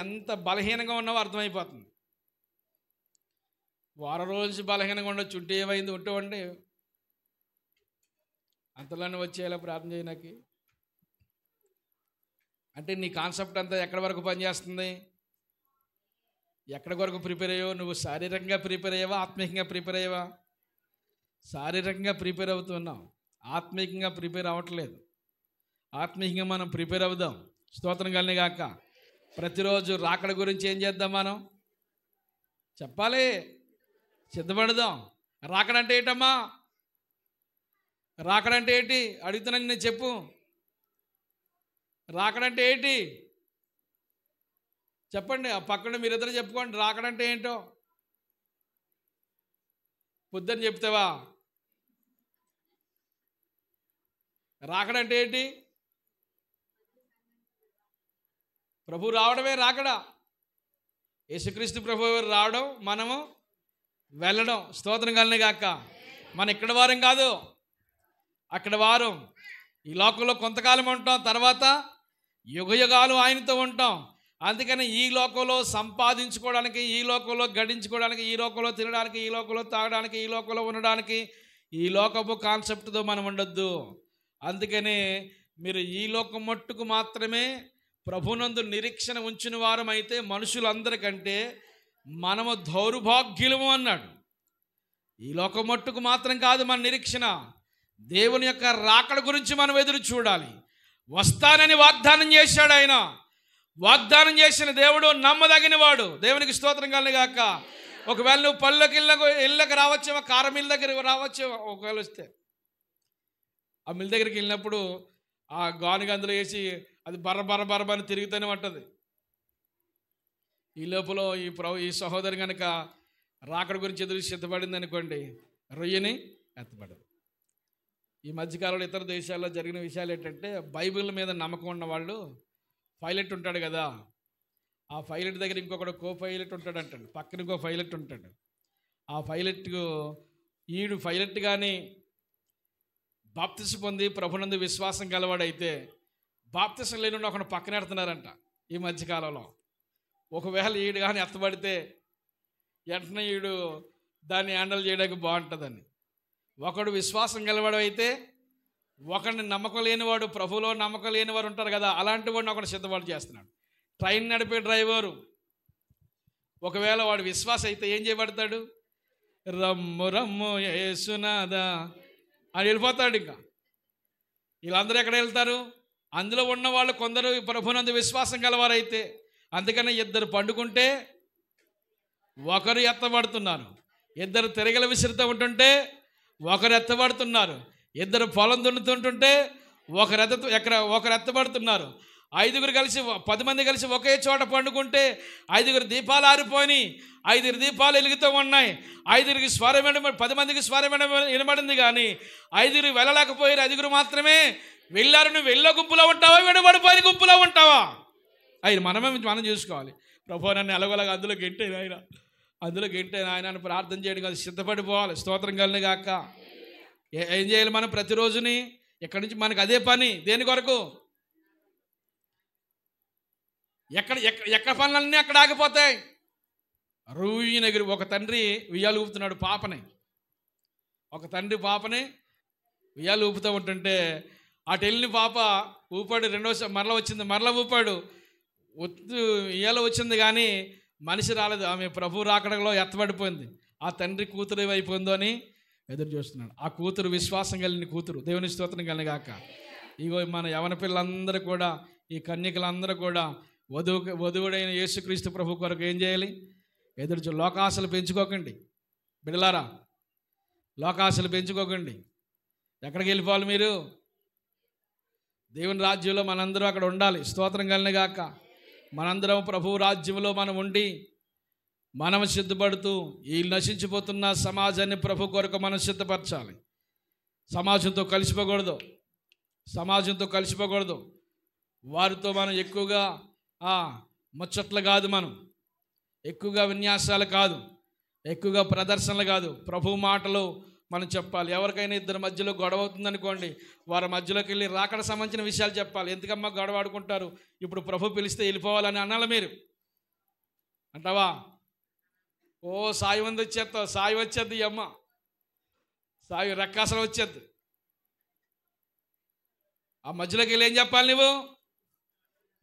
ఎంత బలహీనంగా ఉన్నావో అర్థమైపోతుంది. వారం రోజు నుంచి బలహీనంగా ఉండొచ్చు, ఉంటే ఏమైంది, ఉంటే అంతలోనే వచ్చేలా ప్రార్థన చేయడానికి. అంటే నీ కాన్సెప్ట్ అంతా ఎక్కడి వరకు పనిచేస్తుంది, ఎక్కడి వరకు ప్రిపేర్ అయ్యావు? నువ్వు శారీరకంగా ప్రిపేర్ అయ్యావా, ఆత్మీయంగా ప్రిపేర్ అయ్యావా? శారీరకంగా ప్రిపేర్ అవుతున్నాం, ఆత్మీయంగా ప్రిపేర్ అవ్వట్లేదు. ఆత్మీయంగా మనం ప్రిపేర్ అవుదాం. స్తోత్రం కలిగిన గాక. ప్రతిరోజు రాకడ గురించి ఏం చేద్దాం, మనం చెప్పాలి, సిద్ధపడదాం. రాకడంటే ఏంటమ్మా, రాకడంటే ఏంటి అడుగుతున్నాను నేను, చెప్పు. రాకడంటే ఏంటి చెప్పండి. ఆ పక్కన మీరిద్దరు చెప్పుకోండి, రాకడంటే ఏంటో. పొద్దున్న చెప్తావా? రాకడంటే ఏంటి? ప్రభు రావడమే రాకడా. యేసుక్రీస్తు ప్రభు రావడం, మనము వెళ్ళడం. స్తోత్రం కలిగిన గాక. మన ఇక్కడ వారం కాదు, అక్కడ వారం. ఈ లోకంలో కొంతకాలం ఉంటాం, తర్వాత యుగయుగాలు ఆయనతో ఉంటాం. అందుకని ఈ లోకంలో సంపాదించుకోవడానికి, ఈ లోకంలో గడించుకోవడానికి, ఈ లోకంలో తినడానికి, ఈ లోకంలో తాగడానికి, ఈ లోకంలో ఉండడానికి, ఈ లోకపు కాన్సెప్ట్తో మనం ఉండొద్దు. అందుకనే మీరు ఈ లోకం మట్టుకు మాత్రమే ప్రభునందు నిరీక్షణ ఉంచిన వారమైతే మనుషులందరికంటే మనము దౌర్భాగ్యులము అన్నాడు. ఈ లోకం మట్టుకు మాత్రం కాదు మన నిరీక్షణ, దేవుని యొక్క రాకడ గురించి మనం ఎదురు చూడాలి. వస్తానని వాగ్దానం చేశాడు ఆయన. వాగ్దానం చేసిన దేవుడు నమ్మదగిన వాడు. దేవునికి స్తోత్రం కలుగును గాక. ఒకవేళ నువ్వు పళ్ళకి ఇళ్ళకి రావచ్చేమో, కారం మిల్ దగ్గర రావచ్చేమో. ఒకవేళ వస్తే ఆ మిల్ దగ్గరికి వెళ్ళినప్పుడు ఆ గానుగ అందులో వేసి అది బర్ర తిరుగుతూనే ఉంటుంది. ఈ లోపల ఈ సహోదరి కనుక రాకడ గురించి ఎదురు సిద్ధపడింది అనుకోండి, రొయ్యని ఎత్తపడదు. ఈ మధ్యకాలంలో ఇతర దేశాల్లో జరిగిన విషయాలు ఏంటంటే, బైబిల్ మీద నమ్మకం ఉన్న వాళ్ళు, పైలట్ ఉంటాడు కదా, ఆ పైలట్ దగ్గర ఇంకొకడు కో పైలట్ ఉంటాడు అంటాడు, పక్కన ఇంకో పైలట్ ఉంటాడు. ఆ ఈడు పైలట్ కానీ బాప్తిసం పొంది ప్రభునందు విశ్వాసం గలవాడైతే బాప్తిసం లేని ఒకడు పక్కన ఎడుతున్నారంట ఈ మధ్యకాలంలో. ఒకవేళ ఈడు కానీ ఎత్తబడితే వెంటనే ఈడు దాన్ని హ్యాండిల్ చేయడానికి బాగుంటుందని. ఒకడు విశ్వాసం గలవాడు అయితే, ఒకడిని నమ్మకం లేనివాడు, ప్రభులో నమ్మకం లేనివారు ఉంటారు కదా, అలాంటి వాడిని ఒకడు సిద్ధపాటు చేస్తున్నాడు. ట్రైన్ నడిపే డ్రైవరు ఒకవేళ వాడు విశ్వాస అయితే ఏం చేయబడతాడు? రమ్ము రమ్ము యేసునాదా అని వెళ్ళిపోతాడు. ఇంకా వీళ్ళందరూ ఎక్కడ వెళ్తారు? అందులో ఉన్న వాళ్ళు కొందరు ప్రభునందు విశ్వాసం గలవారైతే. అందుకని ఇద్దరు పండుకుంటే ఒకరు ఎత్తబడుతున్నారు, ఇద్దరు తిరగల విసిరితో ఉంటుంటే ఒకరు ఎత్తబడుతున్నారు, ఇద్దరు పొలం దున్నుతుంటుంటే ఒకరు ఎత్తబడుతున్నారు. 5 కలిసి 10 మంది కలిసి ఒకే చోట పండుకుంటే 5 దీపాలు ఆరిపోయి 5 దీపాలు వెలుగుతూ ఉన్నాయి. 5 స్వరం 10 మందికి స్వరం వినబడింది, కానీ 5 వెళ్ళలేకపోయారు, 5 మాత్రమే వెళ్ళారు. నువ్వు వెళ్ళే గుంపులో ఉంటావా, వినబడిపోయిన గుంపులో ఉంటావా? మనం చూసుకోవాలి. ప్రభు నన్ను ఎలగొలగా అందులో గెంటేను ఆయన అని ప్రార్థన చేయడం కాదు, సిద్ధపడిపోవాలి. స్తోత్రం కలిగిన గాక. ఏం చేయాలి మనం ప్రతిరోజుని? ఇక్కడి నుంచి మనకు అదే పని. దేని కొరకు? ఎక్కడ పనులన్నీ అక్కడ ఆగిపోతాయి. రూయి నగిరి ఒక తండ్రి ఉయ్యాలు ఊపుతున్నాడు పాపని. ఒక తండ్రి పాపని ఉయ్యాలు ఊపుతూ ఉంటుంటే అటు వెళ్ళిన పాప ఊపాడు, రెండోసారి మరలా ఊపాడు. ఉయ్యాల వచ్చింది కానీ మనిషి రాలేదు. ఆమె ప్రభు రాకడలో ఎత్తబడిపోయింది. ఆ తండ్రి కూతురు ఏమైపోయిందో అని ఎదురు చూస్తున్నాడు. ఆ కూతురు విశ్వాసం కలిగిన కూతురు. దేవుని స్తోత్రం కలిగాక. ఇగో మన యవన పిల్లలందరూ కూడా, ఈ కన్యకలందరూ కూడా వధువుడైన యేసుక్రీస్తు ప్రభు కొరకు ఏం చేయాలి? ఎదురు లోకాశలు పెంచుకోకండి బిడ్డలారా, లోకాశలు పెంచుకోకండి. ఎక్కడికి వెళ్ళిపోవాలి మీరు? దేవుని రాజ్యంలో మనందరం అక్కడ ఉండాలి. స్తోత్రం కలిగినగాక. మనందరం ప్రభువు రాజ్యంలో మనం ఉండి మనం సిద్ధపడుతూ ఈ నశించిపోతున్న సమాజాన్ని ప్రభు కొరకు మనం సిద్ధపరచాలి. సమాజంతో కలిసిపోకూడదు. వారితో మనం ఎక్కువగా ముచ్చట్లు కాదు, మనం ఎక్కువగా విన్యాసాలు కాదు, ఎక్కువగా ప్రదర్శనలు కాదు. ప్రభు మాటలు మనం చెప్పాలి. ఎవరికైనా ఇద్దరి మధ్యలో గొడవ అవుతుందనుకోండి, వారి మధ్యలోకి వెళ్ళి రాకడ సంబంధించిన విషయాలు చెప్పాలి. ఎందుకమ్మా గొడవ ఆడుకుంటారు, ఇప్పుడు ప్రభు పిలిస్తే వెళ్ళిపోవాలని అనాలి. మీరు అంటావా? ఓ సాయి మంది వచ్చేస్తావు, సాయి వచ్చేద్ది, అమ్మ సాయి రక్కాసలు వచ్చేద్ది. ఆ మధ్యలోకి వెళ్ళి ఏం చెప్పాలి నువ్వు?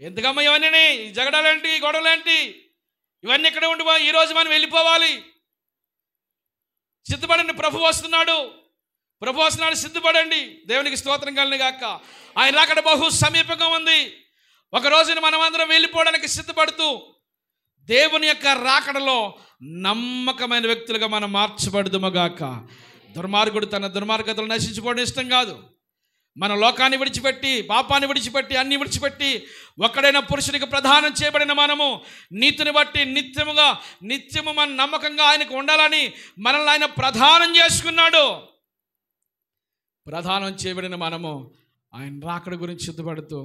ఎందుకమ్మా ఇవన్నీ, ఈ జగడాలేంటి, ఈ గొడవలేంటి, ఇవన్నీ ఇక్కడ ఉండి ఈరోజు మనం వెళ్ళిపోవాలి. సిద్ధపడండి, ప్రభు వస్తున్నాడు, సిద్ధపడండి. దేవునికి స్తోత్రం కలుగుగాక. ఆయన రాకడ బహు సమీపంగా ఉంది. ఒక రోజున మనమందరం వెళ్ళిపోవడానికి సిద్ధపడుతూ దేవుని యొక్క రాకడలో నమ్మకమైన వ్యక్తులుగా మనం మార్చబడుదుమగాక. దుర్మార్గుడు తన దుర్మార్గతలు నశించుకోవడం ఇష్టం కాదు. మన లోకాన్ని విడిచిపెట్టి, పాపాన్ని విడిచిపెట్టి, అన్ని విడిచిపెట్టి ఒక్కడైన పురుషునికి ప్రదానం చేయబడిన మనము నీతిని బట్టి నిత్యము మన నమ్మకంగా ఆయనకు ఉండాలని మనల్ని ఆయన ప్రదానం చేసుకున్నాడు. ప్రదానం చేయబడిన మనము ఆయన రాకడ గురించి సిద్ధపడుతూ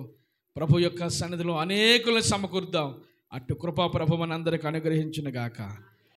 ప్రభు యొక్క సన్నిధిలో అనేకులను సమకూర్దాం. అటు కృపా ప్రభు మనందరికి అనుగ్రహించునుగాక.